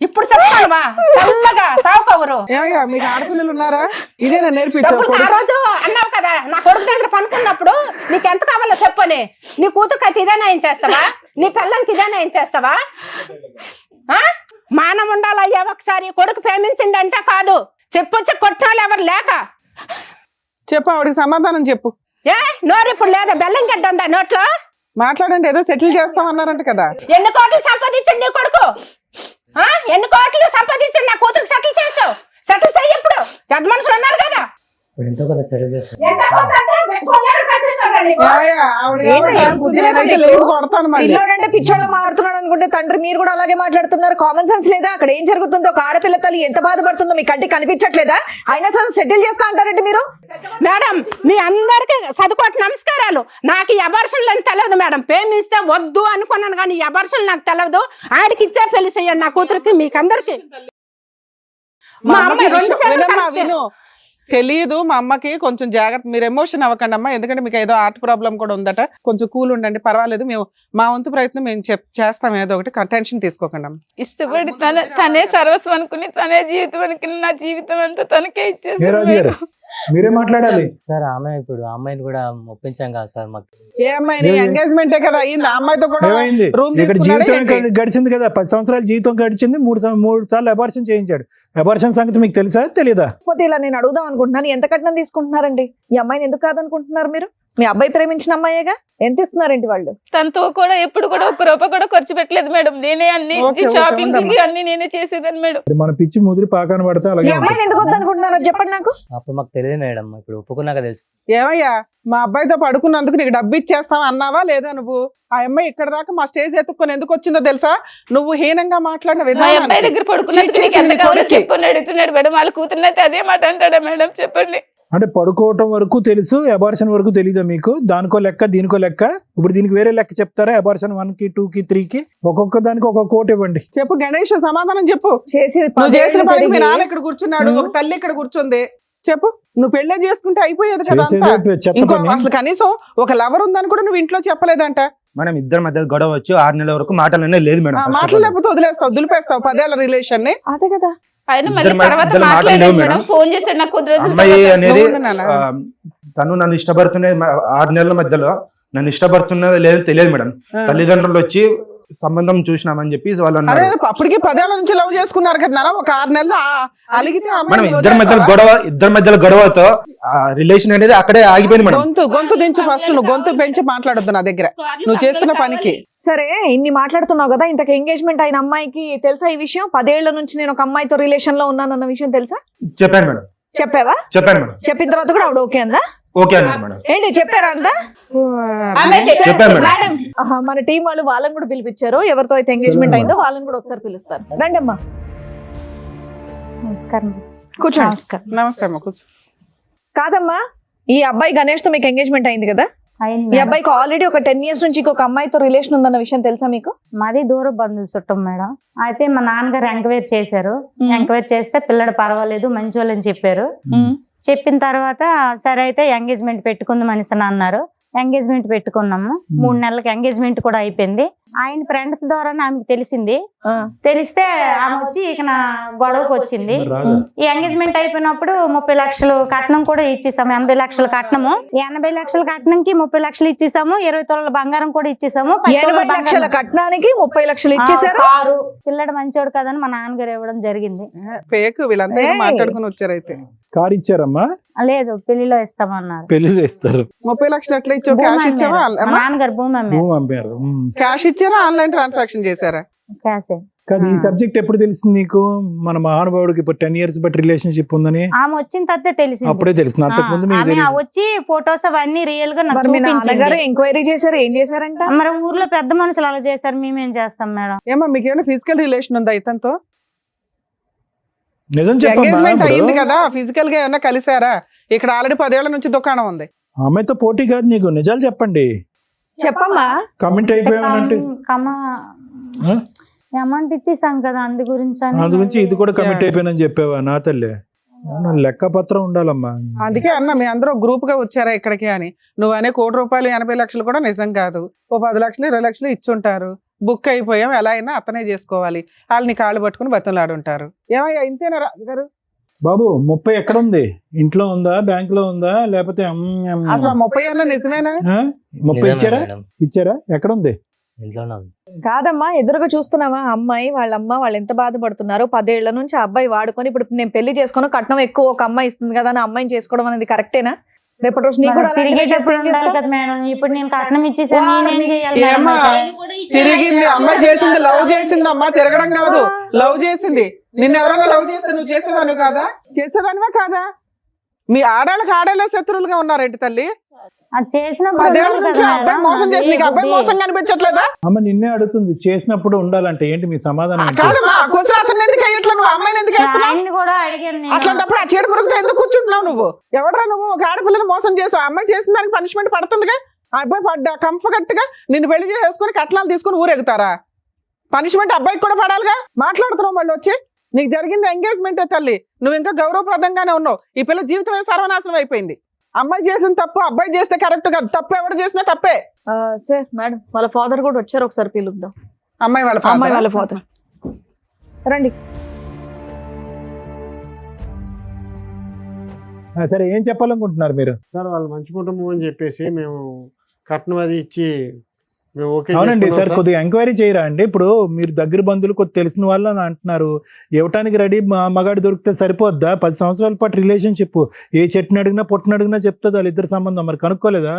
ఇప్పుడు చెప్తావా? చల్లగా సావుకవరు. ఏమయ్యా, మీకు ఆడపిల్లలు ఉన్నారా? ఇదే నేను నేర్పించావు. డబ్బులు ఆ రోజు అన్నావు కదా, నా కొడుకు దగ్గర పనుకున్నప్పుడు నీకు ఎంత కావాలో చెప్పని. నీ కూతురుకి అయితే ఇదే న్యాయం చేస్తావా? నీ పిల్లలకి ఇదే న్యాయం చేస్తావా? మానం ఉండాలయ్యా. ఒకసారి కొడుకు ప్రేమించిండంటే కాదు, చెప్పొచ్చి కొట్టాలి ఎవరు లేక. చెప్పు, ఆవిడకి సమాధానం చెప్పు. ఏ నోరు ఇప్పుడు లేదా? బెల్లం గడ్డ ఉందా నోట్లో? మాట్లాడండి, ఏదో సెటిల్ చేస్తామన్నారంట కదా. ఎన్ని కోట్లు సంపాదించండి నీ కొడుకు? ఎన్ని కోట్లు సంపాదించండి నా కూతురికి సెటిల్ చేస్తావు? సెటిల్ చెయ్యి. ఇప్పుడు పెద్ద మనుషులు ఉన్నారు కదా. ఎంత కొంత అంటే మెచ్చుకోలేరు కనిపిస్తారా నీకు? ఏమయ్యా, ఏంటయ్యా, బుద్ధి లేదా నేనైతే నీకు? లేచి కొడతాను మళ్ళీ. పిల్లోడంటే పిచ్చోళ్ళ మాట్లాడుతున్నాడు అనుకుంటే తండ్రి మీరు కూడా అలాగే మాట్లాడుతున్నారు. కామన్ సెన్స్ లేదా? అక్కడ ఏం జరుగుతుందో, ఒక ఆడపిల్ల తల్లి ఎంత బాధపడుతుందో మీ కంటికి కనిపించట్లేదా? అయినా సరే సెటిల్ చేస్తా అంటారంటే మీరు. మేడం, మీ అందరికి చదువుకోటి నమస్కారాలు. నాకు ఈ అబార్షన్లు అని తెలియదు మేడం. ప్రేమిస్తే వద్దు అనుకున్నాను కానీ ఈ అబార్షన్లు నాకు తెలియదు. ఆడికి ఇచ్చే పెళ్లి చేయండి నా కూతురికి, మీకు అందరికి. మా అమ్మాయి 2 సార్లు వినమ్మా, కరెక్ట్. విను. తెలియదు మా అమ్మకి, కొంచెం జాగ్రత్త, మీరు ఎమోషన్ అవ్వకండి అమ్మా, ఎందుకంటే మీకు ఏదో హార్ట్ ప్రాబ్లం కూడా ఉందట, కొంచెం కూల్ ఉండండి, పర్వాలేదు, మేము మా వంతు ప్రయత్నం మేము చేస్తాం, ఏదో ఒకటి టెన్షన్ తీసుకోకండి అమ్మ. ఇష్టపడి తనే సర్వస్వం అనుకుని, తనే జీవితం అనుకుని, నా జీవితం అంతా తనకే ఏ ఇచ్చేసాను రాజు గారు మీరే మాట్లాడాలి. సార్ ఆమె ఇప్పుడు ఆ అమ్మాయిని కూడా ఒప్పించాం కదా సార్ మాకు. ఏ అమ్మాయిని? ఎంగేజ్మెంటే కదా అయింది, ఆ అమ్మాయితో కూడా ఏమైంది? రూమ్ ఇక్కడ జీవితం గడిచింది కదా, 10 సంవత్సరాల జీవితం గడిచింది, 3 సార్లు అబార్షన్ చేయించాడు. అబార్షన్ సంగతి మీకు తెలుసా తెలీదా? కాకపోతే ఇలా నేను అడుగుదాం అనుకుంటున్నాను, ఎంత కట్నం తీసుకుంటున్నారండి? ఈ అమ్మాయిని ఎందుకు కాదనుకుంటున్నారు మీరు? మీ అబ్బాయి ప్రేమించిన అమ్మాయేగా, ఎంత ఇస్తున్నారేంటి వాళ్ళు? తనతో కూడా ఎప్పుడు కూడా 1 రూపాయి కూడా ఖర్చు పెట్టలేదు మేడం. నేనే అన్ని షాపింగ్ అన్ని నేనే చేసేదాన్ని మేడం. మన పిచ్చి ముదిరి పాకాన పడితే ఈ అలాగే అమ్మాయిని ఎందుకు వద్దనుకుంటున్నారో చెప్పండి నాకు. అప్పుడు మాకు తెలియదు మేడం, ఇప్పుడు ఒప్పుకున్నాక తెలుసు. ఏమయ్యా, మా అబ్బాయితో పడుకున్నందుకు నీకు డబ్బు ఇచ్చేస్తావా అన్నావా లేదా? నువ్వు ఆ అమ్మాయి ఇక్కడ దాకా మా స్టేజ్ ఎత్తుక్కొని ఎందుకు వచ్చిందో తెలుసా? నువ్వు హీనంగా మాట్లాడిన మా విధానం. అబ్బాయి దగ్గర పడుకున్నట్టు చెప్పన్నాడు మేడం. వాళ్ళ కూతురునైతే అదే మాట అంటాడా మేడం? చెప్పండి. అంటే పడుకోవటం వరకు తెలుసు, అబార్షన్ వరకు తెలీదా మీకు? దానికో లెక్క దీనికో లెక్క. ఇప్పుడు దీనికి వేరే లెక్క చెప్తారా? అబార్షన్ 1కి 2కి 3కి ఒక్కొక్క దానికి ఒక కోట్ ఇవ్వండి. చెప్పు గణేష్, సమాధానం చెప్పు. చేసి నువ్వు చేసిన పనికి మీ నాన్న ఇక్కడ కూర్చున్నాడు, ఒక తల్లి ఇక్కడ కూర్చుంది. చెప్పు, నువ్వు పెళ్ళే చేసుకుంటే అయిపోయేది కదా అంతా. చేసేదే చెత్త ఇంకో పని. అసలు కనీసం ఒక లవర్ ఉందని కూడా నువ్వు ఇంట్లో చెప్పలేదంట. మనం ఇద్దరి మధ్య గొడవ వచ్చి 6 నెలల వరకు మాటలనే లేదు మేడం. మాటలు లేకపోతే వదిలేస్తావు, దులిపేస్తావు 10 ఏళ్ల రిలేషన్ ని. అదే కదా. ఆయన మళ్ళీ ఇద్దరు తర్వాత ఇద్దరు మాట్లాడాడు మాట్లాడలేవు మేడం. మేడం. ఫోన్ చేశాడు నాకు కొద్ది రోజుల అమ్మాయి తర్వాత. అనేది నువ్వు నాన్న. తను నన్ను ఇష్టపడుతున్నది 6 నెలల మధ్యలో నన్ను ఇష్టపడుతున్నది లేదు తెలియదు మేడం. తల్లిదండ్రులు వచ్చి సంబంధం చూసినామని చెప్పి వాళ్ళు అరే అన్నారు. అప్పటికి 10 ఏళ్ల నుంచి లవ్ చేసుకున్నారు కదా నాన్న, ఒక 6 నెలలు అలిగితే ఆ మనం అమ్మాయిని ఇద్దరి మధ్యలో గొడవతో రిలేషన్ అనేది అక్కడే ఆగిపోయింది మేడం. గొంతు దించు ఫస్ట్, నువ్వు గొంతు పెంచి మాట్లాడొద్దు నా దగ్గర, నువ్వు చేస్తున్న పనికి. సరే, ఇన్ని మాట్లాడుతున్నావు కదా, ఇంతకు ఎంగేజ్మెంట్ అయిన అమ్మాయికి తెలుసా ఈ విషయం? 10 ఏళ్ల నుంచి నేను ఒక అమ్మాయితో రిలేషన్ లో ఉన్నానన్న విషయం తెలుసా? చెప్పాను మేడం. చెప్పావా? చెప్పాను మేడం. చెప్పిన తర్వాత కూడా ఆవిడ ఓకే అందా? ఓకే అన్నారు మేడం. ఏంటి చెప్పారా అందా? చెప్పాను మేడం. ఆహా, మన టీం వాళ్ళు వాళ్ళని కూడా పిలిపించారు. ఎవరితో అయితే ఎంగేజ్మెంట్ అయిందో వాళ్ళని కూడా ఒకసారి పిలుస్తారు. రండి అమ్మా, నమస్కారం. కూర్చోండి. నమస్కారం. నమస్తే అమ్మ, కూర్చో. కాదమ్మా, ఈ అబ్బాయి గణేష్ తో మీకు ఎంగేజ్మెంట్ అయింది కదా? అయింది ఈ మేడం. అబ్బాయికి ఆల్రెడీ ఒక 10 years నుంచి ఇంకొక అమ్మాయితో రిలేషన్ ఉందన్న విషయం తెలుసా మీకు? మాది దూర బంధువులు చుట్టం మేడం. అయితే మా నాన్నగారు ఎంక్వైరీ చేశారు. ఎంక్వైరీ చేస్తే పిల్లడు పర్వాలేదు, మంచి వాళ్ళని చెప్పారు. చెప్పిన తర్వాత సరే అయితే ఎంగేజ్మెంట్ పెట్టుకుందాం అనేసి అన్నారు. ఎంగేజ్మెంట్ పెట్టుకున్నాము. 3 నెలలకి ఎంగేజ్మెంట్ కూడా అయిపోయింది. ఆయన ఫ్రెండ్స్ ద్వారా ఆమెకు తెలిసింది. తెలిస్తే ఆమె వచ్చి ఇక నా గొడవకు వచ్చింది. ఈ ఎంగేజ్మెంట్ అయిపోయినప్పుడు 30 లక్షలు కట్నం కూడా ఇచ్చేసాము. 80 లక్షల కట్నము. 80 లక్షల కట్నంకి 30 లక్షలు ఇచ్చేసాము. 20 తులాల బంగారం కూడా ఇచ్చేసాము. 20 లక్షల కట్నానికి 30 లక్షలు ఇచ్చేసారు. కారు పిల్లడు మంచోడు కదని మా నాన్నగారు ఇవ్వడం జరిగింది. ఫేక్ వీళ్ళంతా మాట్లాడుకుని వచ్చారు. అయితే కారు ఇచ్చారమ్మా? లేదు, పెళ్లిలో ఇస్తామన్నారు. పెళ్లిలో ఇస్తారు. 30 లక్షలు ఎట్లా ఇచ్చావు? క్యాష్ ఇచ్చావా? మా నాన్నగారు భూమి అమ్మారు. భూమి పంపారు. క్యాష్ ఇచ్చారా, ఆన్లైన్ ట్రాన్సాక్షన్ చేశారా? క్యాషే. కానీ ఈ సబ్జెక్ట్ ఎప్పుడు తెలిసింది నీకు? మన మహానుభావుడికి ఇప్పుడు 10 years బట్టి రిలేషన్షిప్ ఉందని ఆమె వచ్చిన తర్వాత తెలిసింది. అప్పుడే తెలిసింది. అంతకుముందు మీకు ఆమె తెలియదు. వచ్చి ఫొటోస్ అవన్నీ రియల్ గా నాకు మరి మీ నాన్నగారు చూపించింది. ఎంక్వైరీ చేశారు, ఏం చేశారంట? మరి ఊర్లో పెద్ద మనుషులు అలా చేశారు, మేమేం చేస్తాం మేడం? ఏమో మీకు ఏమైనా ఫిజికల్ రిలేషన్ ఉందా ఇతనితో? నిజం ఎంగేజ్మెంట్ అయింది చెప్పమ్మా. కదా, ఫిజికల్ గా ఏమన్నా కలిసారా? ఇక్కడ ఆల్రెడీ 10 ఏళ్ల నుంచి దుకాణం ఉంది. అమ్మాయితో పోటీ కాదు నీకు, నిజాలు చెప్పండి. చెప్పమ్మా. కమెంట్ అయిపోయామంటే అమౌంట్ ఇచ్చేసాం కదా, అందు గురించి అందు గురించి ఇది కూడా కమిట్ అయిపోయానని చెప్పావా? నా తల్లి, లెక్క పత్రం ఉండాలమ్మా. అందుకే అన్న మీ అందరూ గ్రూప్ గా వచ్చారా ఇక్కడికి అని. నువ్వు అనే 1 కోటి రూపాయలు 80 లక్షలు కూడా నిజం కాదు. ఓ 10 లక్షలు 20 లక్షలు ఇచ్చుంటారు. బుక్ అయిపోయాం, ఎలా అయినా అతనే చేసుకోవాలి. వాళ్ళని కాళ్ళు పట్టుకుని బతులాడుంటారు. ఏమయ్యా ఇంతేనా రాజుగారు? బాబు 30 ఎక్కడ ఉంది? ఇంట్లో ఉందా, బ్యాంక్ లో ఉందా, లేకపోతే అసలు 30 ఏళ్ళ నిజమేనా? 30 ఇచ్చారా? ఇచ్చారా? ఎక్కడ ఉంది? ఇంట్లోనే ఉంది. కాదమ్మా, ఎదురుగా చూస్తున్నావా అమ్మాయి వాళ్ళ అమ్మ వాళ్ళు ఎంత బాధపడుతున్నారు? 10 ఏళ్ల నుంచి ఆ అబ్బాయి వాడుకొని ఇప్పుడు నేను పెళ్లి చేసుకుని కట్నం ఎక్కువ ఒక అమ్మాయి ఇస్తుంది కదా అని అమ్మాయిని చేసుకోవడం అనేది కరెక్టేనా? రేపటి రోజు నీకు కూడా అలాంటిదే చేస్తే ఏం చేస్తావు? కదా మేడం. ఇప్పుడు నేను కట్నం ఇచ్చేసాను, నేనేం చేయాలి మేడం? ఏమ్మా తిరిగింది అమ్మాయి చేసింది, లవ్ చేసింది. అమ్మా తిరగడం కాదు, లవ్ చేసింది. నిన్ను ఎవరైనా లవ్ చేస్తే నువ్వు చేసేదాను కాదా? చేసేదానివా కాదా? మీ ఆడాళ్ళకి శత్రువులుగా ఉన్నారేంటి తల్లి? అది చేసిన 10 ఏళ్ల నుంచి ఆ అబ్బాయి మోసం చేసి నీకు అబ్బాయి మోసం కనిపించట్లేదా? అమ్మ నిన్నే అడుగుతుంది, చేసినప్పుడు ఉండాలంటే ఏంటి మీ సమాధానం? ఏంటి? కాదమ్మా కొంచెం అతను ఎందుకు అయ్యట్లా, నువ్వు అమ్మాయిని ఎందుకు వేస్తున్నావు? ఆయన్ని కూడా అడిగాను నేను. అట్లాంటప్పుడు ఆ చీడ పురుగుతో ఎందుకు కూర్చుంటున్నావు నువ్వు? ఎవడరా నువ్వు? ఒక ఆడపిల్లని మోసం చేసావు, అమ్మాయి చేసిన దానికి పనిష్మెంట్ పడుతుందిగా. ఆ అబ్బాయి పడ్డా కంఫర్ట్ గా నిన్ను పెళ్లి చేసుకుని కట్నాలు తీసుకుని ఊరెగుతారా? పనిష్మెంట్ అబ్బాయికి కూడా పడాలిగా. మాట్లాడుతున్నావు మళ్ళీ వచ్చి నీకు జరిగింది ఎంగేజ్మెంటే తల్లి, నువ్వు ఇంకా గౌరవప్రదంగానే ఉన్నావు. ఈ పిల్ల జీవితమే సర్వనాశనం అయిపోయింది. అమ్మాయి చేసిన తప్పు అబ్బాయి చేస్తే కరెక్ట్ కాదు, తప్పు ఎవరు చేసినా తప్పే. సార్ మేడం వాళ్ళ ఫాదర్ కూడా వచ్చారు, ఒకసారి పిలుద్దాం. అమ్మాయి వాళ్ళ ఫాదర్ రండి. సరే ఏం చెప్పాలనుకుంటున్నారు మీరు? సార్ వాళ్ళు మంచి కుటుంబం అని చెప్పేసి మేము కట్నం అది ఇచ్చి మేము ఓకే. అవునండి సార్, కొద్దిగా ఎంక్వైరీ చేయరా అండి. ఇప్పుడు మీరు దగ్గర బంధువులు కొద్ది తెలిసిన వాళ్ళు అని అంటున్నారు, ఇవ్వటానికి రెడీ మగాడు దొరికితే సరిపోద్దా? 10 సంవత్సరాల పాటు రిలేషన్షిప్, ఏ చెట్టుని అడిగినా పొట్టుని అడిగినా చెప్తుంది వాళ్ళిద్దరు సంబంధం. మరి కనుక్కోలేదా?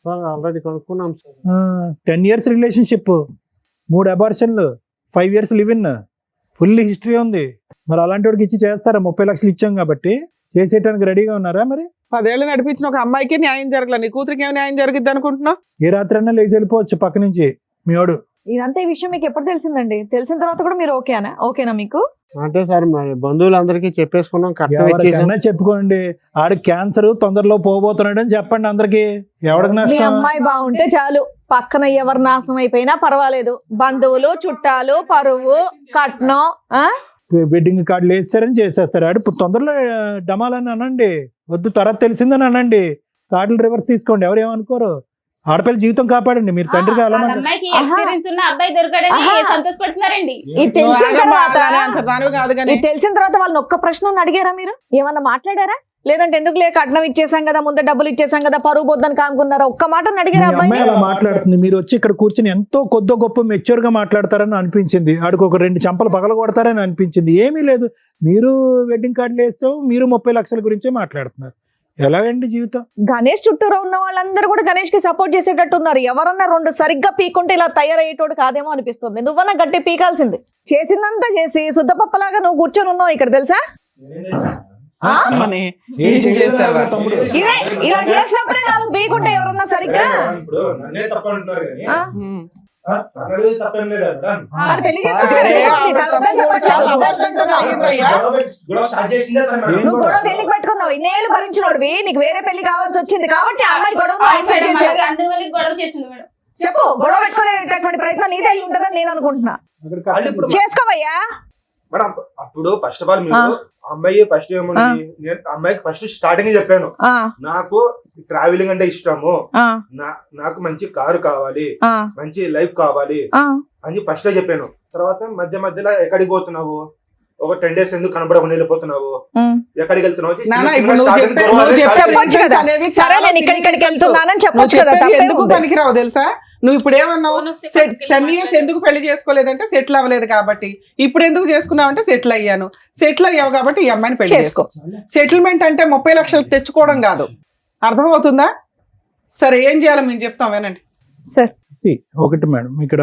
సార్ ఆల్రెడీ కనుక్కున్నాం సార్. 10 years రిలేషన్షిప్, 3 అబార్షన్లు, 5 years live in, full history ఉంది. మరి అలాంటి వాడికి ఇచ్చి చేస్తారా? 30 లక్షలు ఇచ్చాం కాబట్టి చేసేయడానికి రెడీగా ఉన్నారా? మరి 10 ఏళ్ళు నడిపించిన ఒక అమ్మాయికి న్యాయం జరగలేదు, నీ కూతురికి ఏమి న్యాయం జరిగిద్ది అనుకుంటున్నావు? ఏ రాత్రి అన్నా లేచి వెళ్ళిపోవచ్చు పక్క నుంచి మీ వాడు. ఇదంతా ఈ విషయం మీకు ఎప్పుడు తెలిసిందండి? తెలిసిన తర్వాత కూడా మీరు ఓకేనా మీకు? అంటే సార్ మరి బంధువులందరికీ చెప్పేసుకున్నాం, కట్నం ఇచ్చేసాం. ఎవరికన్నా చెప్పుకోండి, ఆడికి క్యాన్సర్ తొందరలో పోబోతున్నాడు అని చెప్పండి అందరికి. ఎవరికి మీ నష్టం? అమ్మాయి బాగుంటే చాలు, పక్కన ఎవరు నాశనం అయిపోయినా పర్వాలేదు. బంధువులు, చుట్టాలు, పరువు, కట్నం, వెడ్డింగ్ కార్డులు వేస్తారని చేసేస్తారు. ఆడు తొందరలో డమాలని అనండి, వద్దు తర్వాత తెలిసిందని అనండి, కార్డులు రివర్స్ తీసుకోండి, ఎవరు ఏమనుకోరు. ఆడపిల్ల జీవితం కాపాడండి, మీరు తండ్రిగా అలా అమ్మాయికి ఎక్స్పీరియన్స్ ఉన్న అబ్బాయి దొరకడని సంతోషపడుతున్నారండి. ఇది తెలిసిన తర్వాత అంత దానివి కాదు కానీ ఇది తెలిసిన తర్వాత వాళ్ళని ఒక్క ప్రశ్న అడిగారా మీరు? ఏమన్నా మాట్లాడారా? లేదంటే ఎందుకు లేక కట్నం ఇచ్చేసాం కదా, ముందే డబ్బులు ఇచ్చేసాం కదా, పరువు పోద్దని కానుకున్నారా? ఒక్క మాట అడిగారా? అమ్మాయి అలా మాట్లాడుతుంది, మీరు వచ్చి ఇక్కడ కూర్చొని ఎంతో కొద్ది గొప్ప మెచ్యూర్ గా మాట్లాడతారని అనిపించింది, ఆడికి ఒక 2 చంపలు పగల కొడతారని అనిపించింది. ఏమీ లేదు, మీరు వెడ్డింగ్ కార్డులు వేస్తాం, మీరు 30 లక్షల గురించే మాట్లాడుతున్నారు. ఎలాగండి జీవితం? గణేష్ చుట్టూరా ఉన్న వాళ్ళందరూ కూడా గణేష్ కి సపోర్ట్ చేసేటట్టు ఉన్నారు. ఎవరన్నా 2 సరిగ్గా పీకుంటే ఇలా తయారయ్యేటోడు కాదేమో అనిపిస్తుంది. నువ్వన్నా గట్టి పీకాల్సింది. చేసిందంతా చేసి శుద్ధపప్పలాగా నువ్వు కూర్చొని ఉన్నావు ఇక్కడ, తెలుసా? ఇలా చేసినప్పుడే నాకు పీకుంటే ఎవరన్నా సరిగ్గా పెళ్లి నువ్వు గొడవ తెలియక పెట్టుకున్నావు, ఇన్నేళ్ళు భరించినోడివి, నీకు వేరే పెళ్లి కావాల్సి వచ్చింది కాబట్టి అమ్మాయి గొడవ చెప్పు. గొడవ పెట్టుకునేటటువంటి ప్రయత్నం నీదే అయి ఉంటుందని నేను అనుకుంటున్నా. చేసుకోవయ్యా. మేడం అప్పుడు ఫస్ట్ ఆఫ్ ఆల్ మీరు అమ్మాయి ఫస్ట్ ఏముంది, నేను అమ్మాయికి ఫస్ట్ స్టార్టింగ్ చెప్పాను, నాకు ట్రావెలింగ్ అంటే ఇష్టము, నాకు మంచి కారు కావాలి, మంచి లైఫ్ కావాలి అని ఫస్ట్ చెప్పాను. తర్వాత మధ్య మధ్యలో ఎక్కడికి పోతున్నావు, ఒక 10 days ఎందుకు కనబడకుండా వెళ్ళిపోతున్నావు, ఎక్కడికి వెళ్తున్నావు, ఎందుకు పనికిరావు తెలుసా? నువ్వు ఇప్పుడు ఏమన్నావు, 10 years ఎందుకు పెళ్లి చేసుకోలేదంటే సెటిల్ అవ్వలేదు కాబట్టి. ఇప్పుడు ఎందుకు చేసుకున్నావు అంటే సెటిల్ అయ్యాను. సెటిల్ అయ్యావు కాబట్టి ఈ అమ్మాయిని పెళ్లి చేసుకో. సెటిల్మెంట్ అంటే 30 లక్షలు తెచ్చుకోవడం కాదు, అర్థమవుతుందా? సరే ఏం చేయాలో మేము చెప్తాం, వినండి సార్. ఒకటి మేడం, ఇక్కడ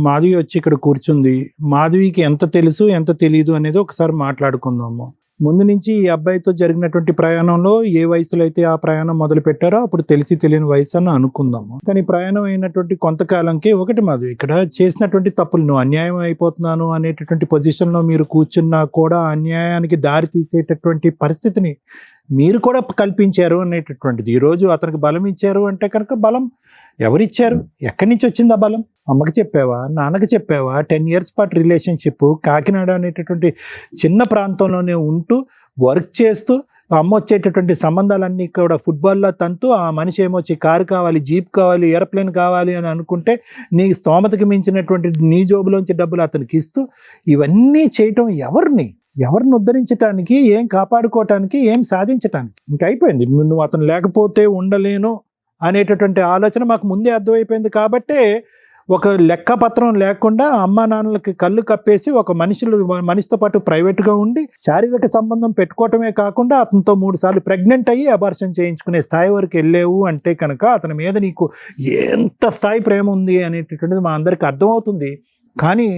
మాధవి వచ్చి ఇక్కడ కూర్చుంది, మాధవికి ఎంత తెలుసు ఎంత తెలియదు అనేది ఒకసారి మాట్లాడుకుందాము. ముందు నుంచి ఈ అబ్బాయితో జరిగినటువంటి ప్రయాణంలో ఏ వయసులో అయితే ఆ ప్రయాణం మొదలు పెట్టారో అప్పుడు తెలిసి తెలియని వయసు అని అనుకుందాము. కానీ ప్రయాణం అయినటువంటి కొంతకాలంకి ఒకటి మాధవి ఇక్కడ చేసినటువంటి తప్పులు, నువ్వు అన్యాయం అయిపోతున్నాను అనేటటువంటి పొజిషన్లో మీరు కూర్చున్నా కూడా అన్యాయానికి దారి తీసేటటువంటి పరిస్థితిని మీరు కూడా కల్పించారు అనేటటువంటిది. ఈరోజు అతనికి బలం ఇచ్చారు అంటే కనుక బలం ఎవరిచ్చారు, ఎక్కడి నుంచి వచ్చింది ఆ బలం? అమ్మకి చెప్పావా, నాన్నకి చెప్పావా? 10 years పాటు రిలేషన్షిప్, కాకినాడ అనేటటువంటి చిన్న ప్రాంతంలోనే ఉంటూ వర్క్ చేస్తూ అమ్మ వచ్చేటటువంటి సంబంధాలన్నీ కూడా ఫుట్బాల్లో తంతూ ఆ మనిషి ఏమొచ్చి కారు కావాలి, జీప్ కావాలి, ఏరోప్లేన్ కావాలి అని అనుకుంటే నీ స్తోమతకి మించినటువంటి నీ జోబులోంచి డబ్బులు అతనికి ఇస్తూ ఇవన్నీ చేయటం ఎవరిని ఉద్ధరించడానికి, ఏం కాపాడుకోవటానికి, ఏం సాధించటానికి? ఇంక అయిపోయింది. నువ్వు అతను లేకపోతే ఉండలేను అనేటటువంటి ఆలోచన మాకు ముందే అర్థమైపోయింది. కాబట్టే ఒక లెక్కపత్రం లేకుండా అమ్మా నాన్నలకి కళ్ళు కప్పేసి ఒక మనిషితో పాటు ప్రైవేట్గా ఉండి శారీరక సంబంధం పెట్టుకోవటమే కాకుండా అతనితో 3 సార్లు ప్రెగ్నెంట్ అయ్యి అబార్షన్ చేయించుకునే స్థాయి వరకు వెళ్ళేవు అంటే కనుక అతని మీద నీకు ఎంత స్థాయి ప్రేమ ఉంది అనేటటువంటిది మా అందరికి అర్థమవుతుంది. కానీ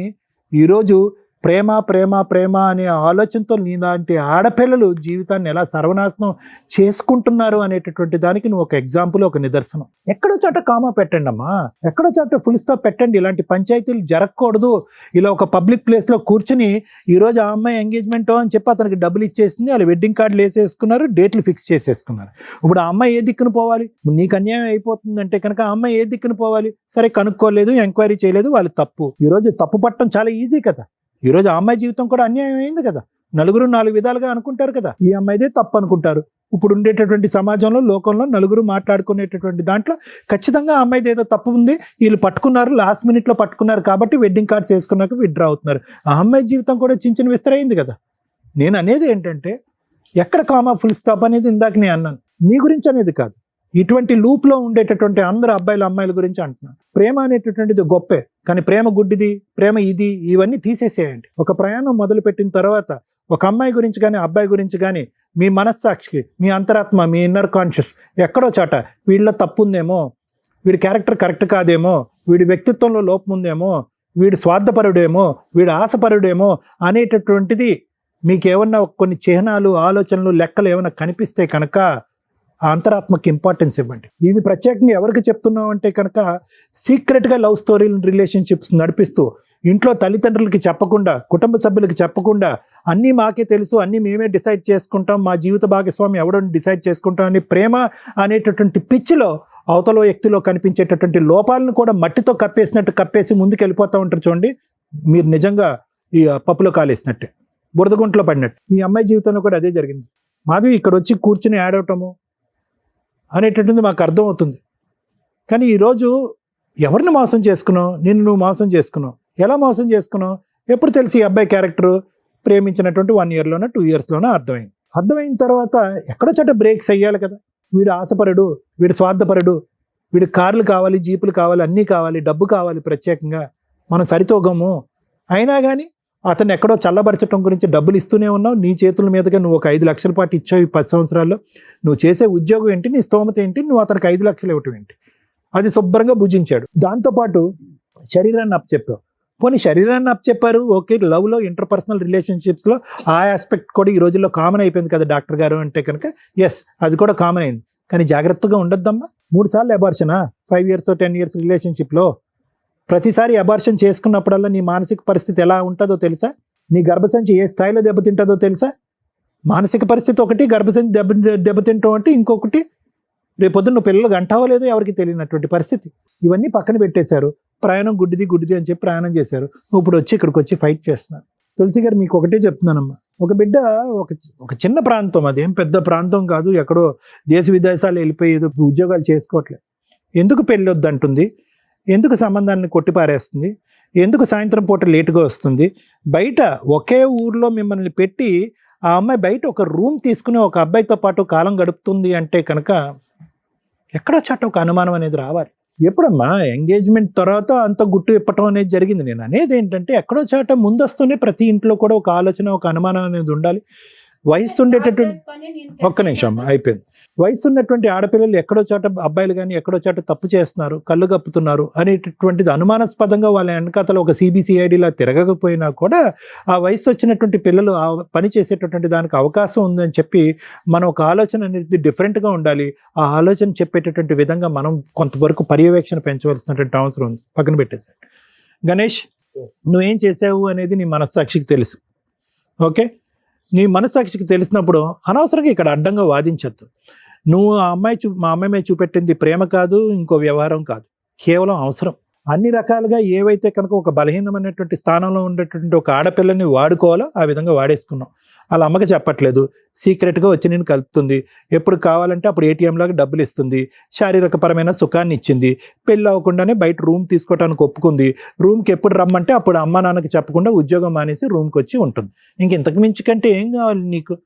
ఈరోజు ప్రేమ ప్రేమ ప్రేమ అనే ఆలోచనతో నీలాంటి ఆడపిల్లలు జీవితాన్ని ఎలా సర్వనాశనం చేసుకుంటున్నారు అనేటటువంటి దానికి నువ్వు ఒక ఎగ్జాంపుల్, ఒక నిదర్శనం. ఎక్కడో చోట కామా పెట్టండి అమ్మా, ఎక్కడో చోట ఫుల్ స్టాప్ పెట్టండి. ఇలాంటి పంచాయతీలు జరగకూడదు. ఇలా ఒక పబ్లిక్ ప్లేస్లో కూర్చుని ఈరోజు ఆ అమ్మాయి ఎంగేజ్మెంట్ అని చెప్పి అతనికి డబ్బులు ఇచ్చేసింది, వాళ్ళు వెడ్డింగ్ కార్డులు వేసేసుకున్నారు, డేట్లు ఫిక్స్ చేసేసుకున్నారు. ఇప్పుడు ఆ అమ్మాయి ఏ దిక్కును పోవాలి? నీకు అన్యాయం అయిపోతుందంటే కనుక ఆ అమ్మాయి ఏ దిక్కును పోవాలి? సరే కనుక్కోలేదు, ఎంక్వైరీ చేయలేదు, వాళ్ళు తప్పు. ఈరోజు తప్పు పట్టడం చాలా ఈజీ కదా. ఈరోజు ఆ అమ్మాయి జీవితం కూడా అన్యాయం అయింది కదా. నలుగురు 4 విధాలుగా అనుకుంటారు కదా, ఈ అమ్మాయిదే తప్పు అనుకుంటారు. ఇప్పుడు ఉండేటటువంటి సమాజంలో, లోకంలో నలుగురు మాట్లాడుకునేటటువంటి దాంట్లో ఖచ్చితంగా ఆ అమ్మాయిది ఏదో తప్పు ఉంది, వీళ్ళు పట్టుకున్నారు, లాస్ట్ మినిట్లో పట్టుకున్నారు కాబట్టి వెడ్డింగ్ కార్డ్స్ వేసుకున్నాక విత్డ్రా అవుతున్నారు. ఆ అమ్మాయి జీవితం కూడా చిన్న విస్తరైంది కదా. నేను అనేది ఏంటంటే ఎక్కడ కామా ఫుల్ స్టాప్ అనేది ఇందాక నేను అన్నాను, నీ గురించి అనేది కాదు, ఇటువంటి లూప్లో ఉండేటటువంటి అందరు అబ్బాయిలు అమ్మాయిల గురించి అంటున్నాను. ప్రేమ అనేటటువంటిది గొప్పే, కానీ ప్రేమ గుడ్డిది, ప్రేమ ఇది, ఇవన్నీ తీసేసేయండి. ఒక ప్రయాణం మొదలు పెట్టిన తర్వాత ఒక అమ్మాయి గురించి కానీ అబ్బాయి గురించి కానీ మీ మనస్సాక్షికి, మీ అంతరాత్మ, మీ ఇన్నర్ కాన్షియస్ ఎక్కడో చాట వీళ్ళలో తప్పు ఉందేమో, వీడి క్యారెక్టర్ కరెక్ట్ కాదేమో, వీడి వ్యక్తిత్వంలో లోపం ఉందేమో, వీడు స్వార్థపరుడేమో, వీడు ఆశపరుడేమో అనేటటువంటిది మీకు ఏమన్నా కొన్ని చిహ్నాలు, ఆలోచనలు, లెక్కలు ఏమైనా కనిపిస్తే కనుక ఆ అంతరాత్మకి ఇంపార్టెన్స్ ఇవ్వండి. ఇది ప్రత్యేకంగా ఎవరికి చెప్తున్నాం అంటే కనుక సీక్రెట్గా లవ్ స్టోరీలు, రిలేషన్షిప్స్ నడిపిస్తూ ఇంట్లో తల్లిదండ్రులకి చెప్పకుండా, కుటుంబ సభ్యులకి చెప్పకుండా, అన్నీ మాకే తెలుసు, అన్నీ మేమే డిసైడ్ చేసుకుంటాం, మా జీవిత భాగస్వామి ఎవడో డిసైడ్ చేసుకుంటాం అని ప్రేమ అనేటటువంటి పిచ్చిలో అవతల వ్యక్తిలో కనిపించేటటువంటి లోపాలను కూడా మట్టితో కప్పేసినట్టు కప్పేసి ముందుకు వెళ్ళిపోతూ ఉంటారు. చూడండి, మీరు నిజంగా ఈ పప్పులో కాలేసినట్టే, బురదగుంట్లో పడినట్టు. ఈ అమ్మాయి జీవితంలో కూడా అదే జరిగింది. మాధవి ఇక్కడ వచ్చి కూర్చుని ఏడవటము అనేటటువంటిది మాకు అర్థం అవుతుంది. కానీ ఈరోజు ఎవరిని మోసం చేసుకున్నావు? నిన్ను నువ్వు మోసం చేసుకున్నావు. ఎలా మోసం చేసుకున్నావు? ఎప్పుడు తెలిసి ఈ అబ్బాయి క్యారెక్టరు ప్రేమించినటువంటి 1 yearలోనో 2 yearsలోనో అర్థమైంది. అర్థమైన తర్వాత ఎక్కడో చోట బ్రేక్స్ అయ్యాలి కదా. వీడు ఆశపరుడు, వీడు స్వార్థపరుడు, వీడు కార్లు కావాలి, జీపులు కావాలి, అన్నీ కావాలి, డబ్బు కావాలి, ప్రత్యేకంగా మనం సరితూగము. అయినా కానీ అతను ఎక్కడో చల్లబరచడం గురించి డబ్బులు ఇస్తూనే ఉన్నావు. నీ చేతుల మీదుగా నువ్వు ఒక 5 లక్షల పాటు ఇచ్చావు ఈ 10 సంవత్సరాల్లో. నువ్వు చేసే ఉద్యోగం ఏంటి, నీ స్తోమత ఏంటి, నువ్వు అతనికి 5 లక్షలు ఇవ్వటం ఏంటి? అది శుభ్రంగా భుజించాడు. దాంతోపాటు శరీరాన్ని అప్పచెప్పావు. పోనీ శరీరాన్ని అప్పచెప్పారు, ఓకే, లవ్లో, ఇంటర్పర్సనల్ రిలేషన్షిప్స్లో ఆ ఆస్పెక్ట్ కూడా ఈ రోజుల్లో కామన్ అయిపోయింది కదా డాక్టర్ గారు అంటే కనుక. ఎస్, అది కూడా కామన్ అయింది. కానీ జాగ్రత్తగా ఉండొద్దమ్మా. 3 సార్లు అబార్షనా 5 years 10 years రిలేషన్షిప్లో? ప్రతిసారి అబార్షన్ చేసుకున్నప్పుడల్లా నీ మానసిక పరిస్థితి ఎలా ఉంటుందో తెలుసా? నీ గర్భసంచి ఏ స్థాయిలో దెబ్బతింటుందో తెలుసా? మానసిక పరిస్థితి ఒకటి, గర్భసంచి దెబ్బతింటాం అంటే ఇంకొకటి. రేపొద్దున నువ్వు పిల్లలు గంటావో లేదో ఎవరికి తెలియనటువంటి పరిస్థితి. ఇవన్నీ పక్కన పెట్టేశారు. ప్రయాణం గుడ్డిది అని చెప్పి ప్రయాణం చేశారు. ఇప్పుడు వచ్చి ఇక్కడికి వచ్చి ఫైట్ చేస్తున్నారు. తులసి గారు, మీకు ఒకటే చెప్తున్నానమ్మా, ఒక బిడ్డ ఒక చిన్న ప్రాంతం, అదేం పెద్ద ప్రాంతం కాదు, ఎక్కడో దేశ విదేశాలు వెళ్ళిపోయి ఏదో ఉద్యోగాలు చేసుకోవట్లేదు. ఎందుకు పెళ్ళి వద్దంటుంది? ఎందుకు సంబంధాన్ని కొట్టిపారేస్తుంది? ఎందుకు సాయంత్రం పూట లేటుగా వస్తుంది? బయట ఒకే ఊర్లో మిమ్మల్ని పెట్టి ఆ అమ్మాయి బయట ఒక రూమ్ తీసుకుని ఒక అబ్బాయితో పాటు కాలం గడుపుతుంది అంటే కనుక ఎక్కడో చోట ఒక అనుమానం అనేది రావాలి. ఎప్పుడమ్మా ఎంగేజ్మెంట్ తర్వాత అంత గుట్టు ఇప్పటం అనేది జరిగింది. నేను అనేది ఏంటంటే ఎక్కడో చోట ముందొస్తూనే ప్రతి ఇంట్లో కూడా ఒక ఆలోచన, ఒక అనుమానం అనేది ఉండాలి. వయసు ఉండేటటువంటి, ఒక్క నిమిషం అమ్మా, అయిపోయింది. వయసు ఉన్నటువంటి ఆడపిల్లలు ఎక్కడో చోట, అబ్బాయిలు కానీ ఎక్కడో చోట తప్పు చేస్తున్నారు, కళ్ళు కప్పుతున్నారు అనేటటువంటిది అనుమానాస్పదంగా వాళ్ళ వెనకాతలో ఒక CBCIDలా తిరగకపోయినా కూడా ఆ వయసు వచ్చినటువంటి పిల్లలు ఆ పని చేసేటటువంటి దానికి అవకాశం ఉందని చెప్పి మనం ఒక ఆలోచన అనేది డిఫరెంట్గా ఉండాలి. ఆ ఆలోచన చెప్పేటటువంటి విధంగా మనం కొంతవరకు పర్యవేక్షణ పెంచవలసినటువంటి అవసరం ఉంది. పక్కన పెట్టేశాడు. గణేష్, నువ్వేం చేసావు అనేది నీ మనస్సాక్షికి తెలుసు. ఓకే, నీ మనస్సాక్షికి తెలిసినప్పుడు అనవసరంగా ఇక్కడ అడ్డంగా వాదించద్దు. నువ్వు మా అమ్మాయి మీద చూపెట్టింది ప్రేమ కాదు, ఇంకో వ్యవహారం కాదు, కేవలం అవసరం. అన్ని రకాలుగా ఏవైతే కనుక ఒక బలహీనమైనటువంటి స్థానంలో ఉండేటువంటి ఒక ఆడపిల్లని వాడుకోవాలో ఆ విధంగా వాడేసుకున్నాం. వాళ్ళ అమ్మకి చెప్పట్లేదు, సీక్రెట్గా వచ్చి నేను కలుపుతుంది, ఎప్పుడు కావాలంటే అప్పుడు ATM లాగా డబ్బులు ఇస్తుంది, శారీరకపరమైన సుఖాన్ని ఇచ్చింది, పెళ్ళి అవ్వకుండానే బయట రూమ్ తీసుకోవడానికి ఒప్పుకుంది, రూమ్కి ఎప్పుడు రమ్మంటే అప్పుడు అమ్మ నాన్నకి చెప్పకుండా ఉద్యోగం మానేసి రూమ్కి వచ్చి ఉంటుంది. ఇంతకు మించి కంటే ఏం కావాలి నీకు?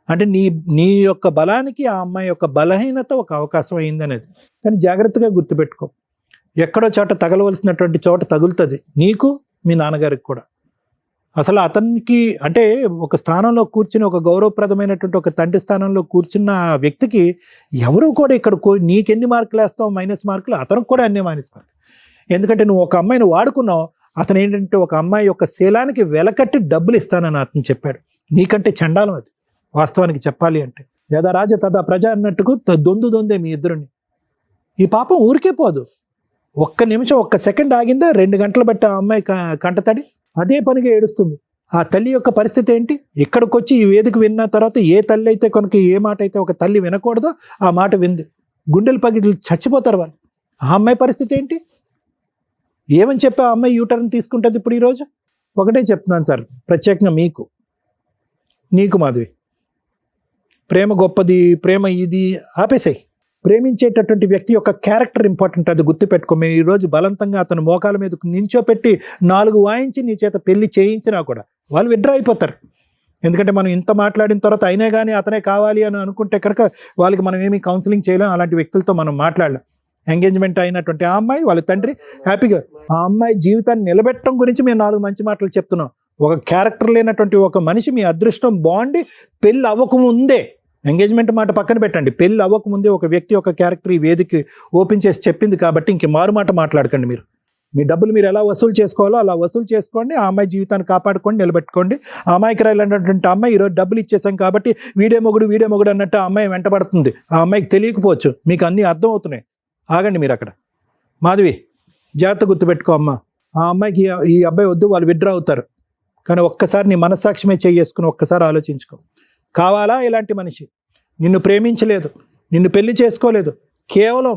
అంటే నీ యొక్క బలానికి ఆ అమ్మాయి యొక్క బలహీనత ఒక అవకాశం అయిందనేది. కానీ జాగ్రత్తగా గుర్తుపెట్టుకో, ఎక్కడో చోట తగలవలసినటువంటి చోట తగులుతుంది, నీకు మీ నాన్నగారికి కూడా. అసలు అతనికి అంటే ఒక స్థానంలో కూర్చుని, ఒక గౌరవప్రదమైనటువంటి ఒక తండ్రి స్థానంలో కూర్చున్న వ్యక్తికి ఎవరు కూడా ఇక్కడ నీకెన్ని మార్కులు వేస్తావు మైనస్ మార్కులు, అతనికి కూడా అన్ని మైనస్ మార్కులు. ఎందుకంటే నువ్వు ఒక అమ్మాయిని వాడుకున్నావు, అతను ఏంటంటే ఒక అమ్మాయి యొక్క శీలానికి వెలకట్టి డబ్బులు ఇస్తానని అతను చెప్పాడు. నీకంటే చండాలం అది వాస్తవానికి చెప్పాలి అంటే. యదా రాజ తదా ప్రజ అన్నట్టుకు దొందే మీ ఇద్దరుని. ఈ పాపం ఊరికే పోదు. ఒక్క నిమిషం, ఒక్క సెకండ్ ఆగిందా 2 గంటలు బట్టి ఆ అమ్మాయి కంటతడి అదే పనిగా ఏడుస్తుంది. ఆ తల్లి యొక్క పరిస్థితి ఏంటి? ఇక్కడికి వచ్చి ఈ వేదిక విన్న తర్వాత ఏ తల్లి అయితే కనుక ఏ మాట అయితే ఒక తల్లి వినకూడదో ఆ మాట వింది, గుండెలు పగిలి చచ్చిపోతారు వాళ్ళు. ఆ అమ్మాయి పరిస్థితి ఏంటి? ఏమని చెప్పి ఆ అమ్మాయి యూటర్న్ తీసుకుంటుంది ఇప్పుడు ఈరోజు? ఒకటే చెప్తున్నాను సార్, ప్రత్యేకంగా నీకు మాధవి, ప్రేమ గొప్పది, ప్రేమ ఇది ఆపేసాయి. ప్రేమించేటటువంటి వ్యక్తి యొక్క క్యారెక్టర్ ఇంపార్టెంట్, అది గుర్తుపెట్టుకో. మేము ఈరోజు బలవంతంగా అతను మోకాల మీద నించోపెట్టి 4 వాయించి నీ చేత పెళ్లి చేయించినా కూడా వాళ్ళు విడ్రా అయిపోతారు. ఎందుకంటే మనం ఇంత మాట్లాడిన తర్వాత అయినా కానీ అతనే కావాలి అని అనుకుంటే కనుక వాళ్ళకి మనం ఏమీ కౌన్సిలింగ్ చేయలేం. అలాంటి వ్యక్తులతో మనం మాట్లాడలేం. ఎంగేజ్మెంట్ అయినటువంటి ఆ అమ్మాయి, వాళ్ళ తండ్రి హ్యాపీగా ఆ అమ్మాయి జీవితాన్ని నిలబెట్టడం గురించి మేము 4 మంచి మాటలు చెప్తున్నాం. ఒక క్యారెక్టర్ లేనటువంటి ఒక మనిషి మీ అదృష్టం బాగుండి పెళ్ళి అవ్వకముందే, ఎంగేజ్మెంట్ మాట పక్కన పెట్టండి, పెళ్ళి అవ్వకముందే ఒక వ్యక్తి యొక్క క్యారెక్టర్ ఈ వేదిక ఓపెన్ చేసి చెప్పింది కాబట్టి ఇంక మారు మాట మాట్లాడకండి. మీరు మీ డబ్బులు మీరు ఎలా వసూలు చేసుకోవాలో అలా వసూలు చేసుకోండి. ఆ అమ్మాయి జీవితాన్ని కాపాడుకోండి, నిలబెట్టుకోండి. ఆ అమ్మాయికి రాయాలన్నటువంటి అమ్మాయి ఈరోజు డబ్బులు ఇచ్చేసాం కాబట్టి వీడే మొగుడు అన్నట్టు ఆ అమ్మాయి వెంటబడుతుంది. ఆ అమ్మాయికి తెలియకపోవచ్చు, మీకు అన్నీ అర్థం అవుతున్నాయి. ఆగండి మీరు అక్కడ. మాధవి, జాగ్రత్త గుర్తుపెట్టుకో అమ్మ. ఆ అమ్మాయికి ఈ అబ్బాయి వద్దు, వాళ్ళు విడ్రా అవుతారు. కానీ ఒక్కసారి నీ మనస్సాక్షిమే చేసుకుని ఒక్కసారి ఆలోచించుకో. కావాలా ఇలాంటి మనిషి? నిన్ను ప్రేమించలేదు, నిన్ను పెళ్లి చేసుకోలేదు, కేవలం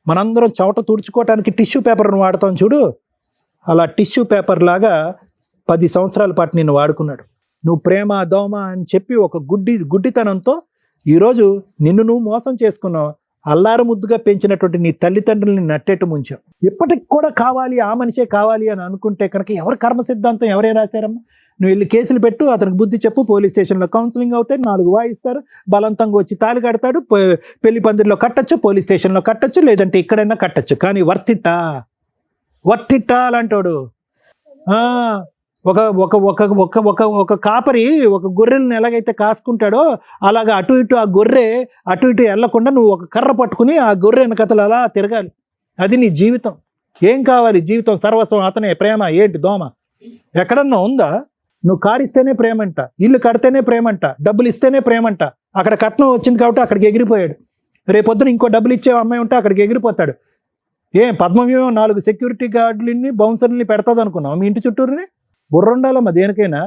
మనందరం చెమట తుడుచుకోవటానికి టిష్యూ పేపర్ను వాడతాం చూడు, అలా టిష్యూ పేపర్ లాగా 10 సంవత్సరాల పాటు నిన్ను వాడుకున్నాడు. నువ్వు ప్రేమ దోమ అని చెప్పి ఒక గుడ్డితనంతో ఈరోజు నిన్ను నువ్వు మోసం చేసుకున్నావు. అల్లారు ముద్దుగా పెంచినటువంటి నీ తల్లిదండ్రులని నట్టేట్టు ముంచావు. ఇప్పటికి కూడా కావాలి, ఆ మనిషే కావాలి అని అనుకుంటే కనుక ఎవరు కర్మ సిద్ధాంతం ఎవరే రాశారమ్మా? నువ్వు వెళ్ళి కేసులు పెట్టు, అతనికి బుద్ధి చెప్పు, పోలీస్ స్టేషన్లో కౌన్సిలింగ్ అవుతాయి, 4 వాయిస్తారు, బలవంతంగా వచ్చి తాళి కడతాడు, పెళ్లి పందిరిలో కట్టచ్చు, పోలీస్ స్టేషన్లో కట్టచ్చు, లేదంటే ఇక్కడైనా కట్టచ్చు. కానీ వర్తిట్టా అలాంటోడు. ఒక ఒక ఒక ఒక ఒక ఒక కాపరి ఒక గొర్రెలను ఎలాగైతే కాసుకుంటాడో అలాగా అటు ఇటు ఆ గొర్రె అటు ఇటు వెళ్ళకుండా నువ్వు ఒక కర్ర పట్టుకుని ఆ గొర్రె వెనకతలు అలా తిరగాలి. అది నీ జీవితం. ఏం కావాలి? జీవితం సర్వస్వం అతనే. ప్రేమ ఏంటి? దోమ ఎక్కడన్నా ఉందా? నువ్వు కారిస్తేనే ప్రేమంట, ఇల్లు కడితేనే ప్రేమంట, డబ్బులు ఇస్తేనే ప్రేమంట. అక్కడ కట్నం వచ్చింది కాబట్టి అక్కడికి ఎగిరిపోయాడు. రేపొద్దున ఇంకో డబ్బులు ఇచ్చే అమ్మాయి ఉంటే అక్కడికి ఎగిరిపోతాడు. పద్మవ్యూహం 4 సెక్యూరిటీ గార్డులని బౌన్సర్ని పెడతాది అనుకున్నావు మీ ఇంటి చుట్టూరుని? బుర్రుండాలమ్మా దేనికైనా.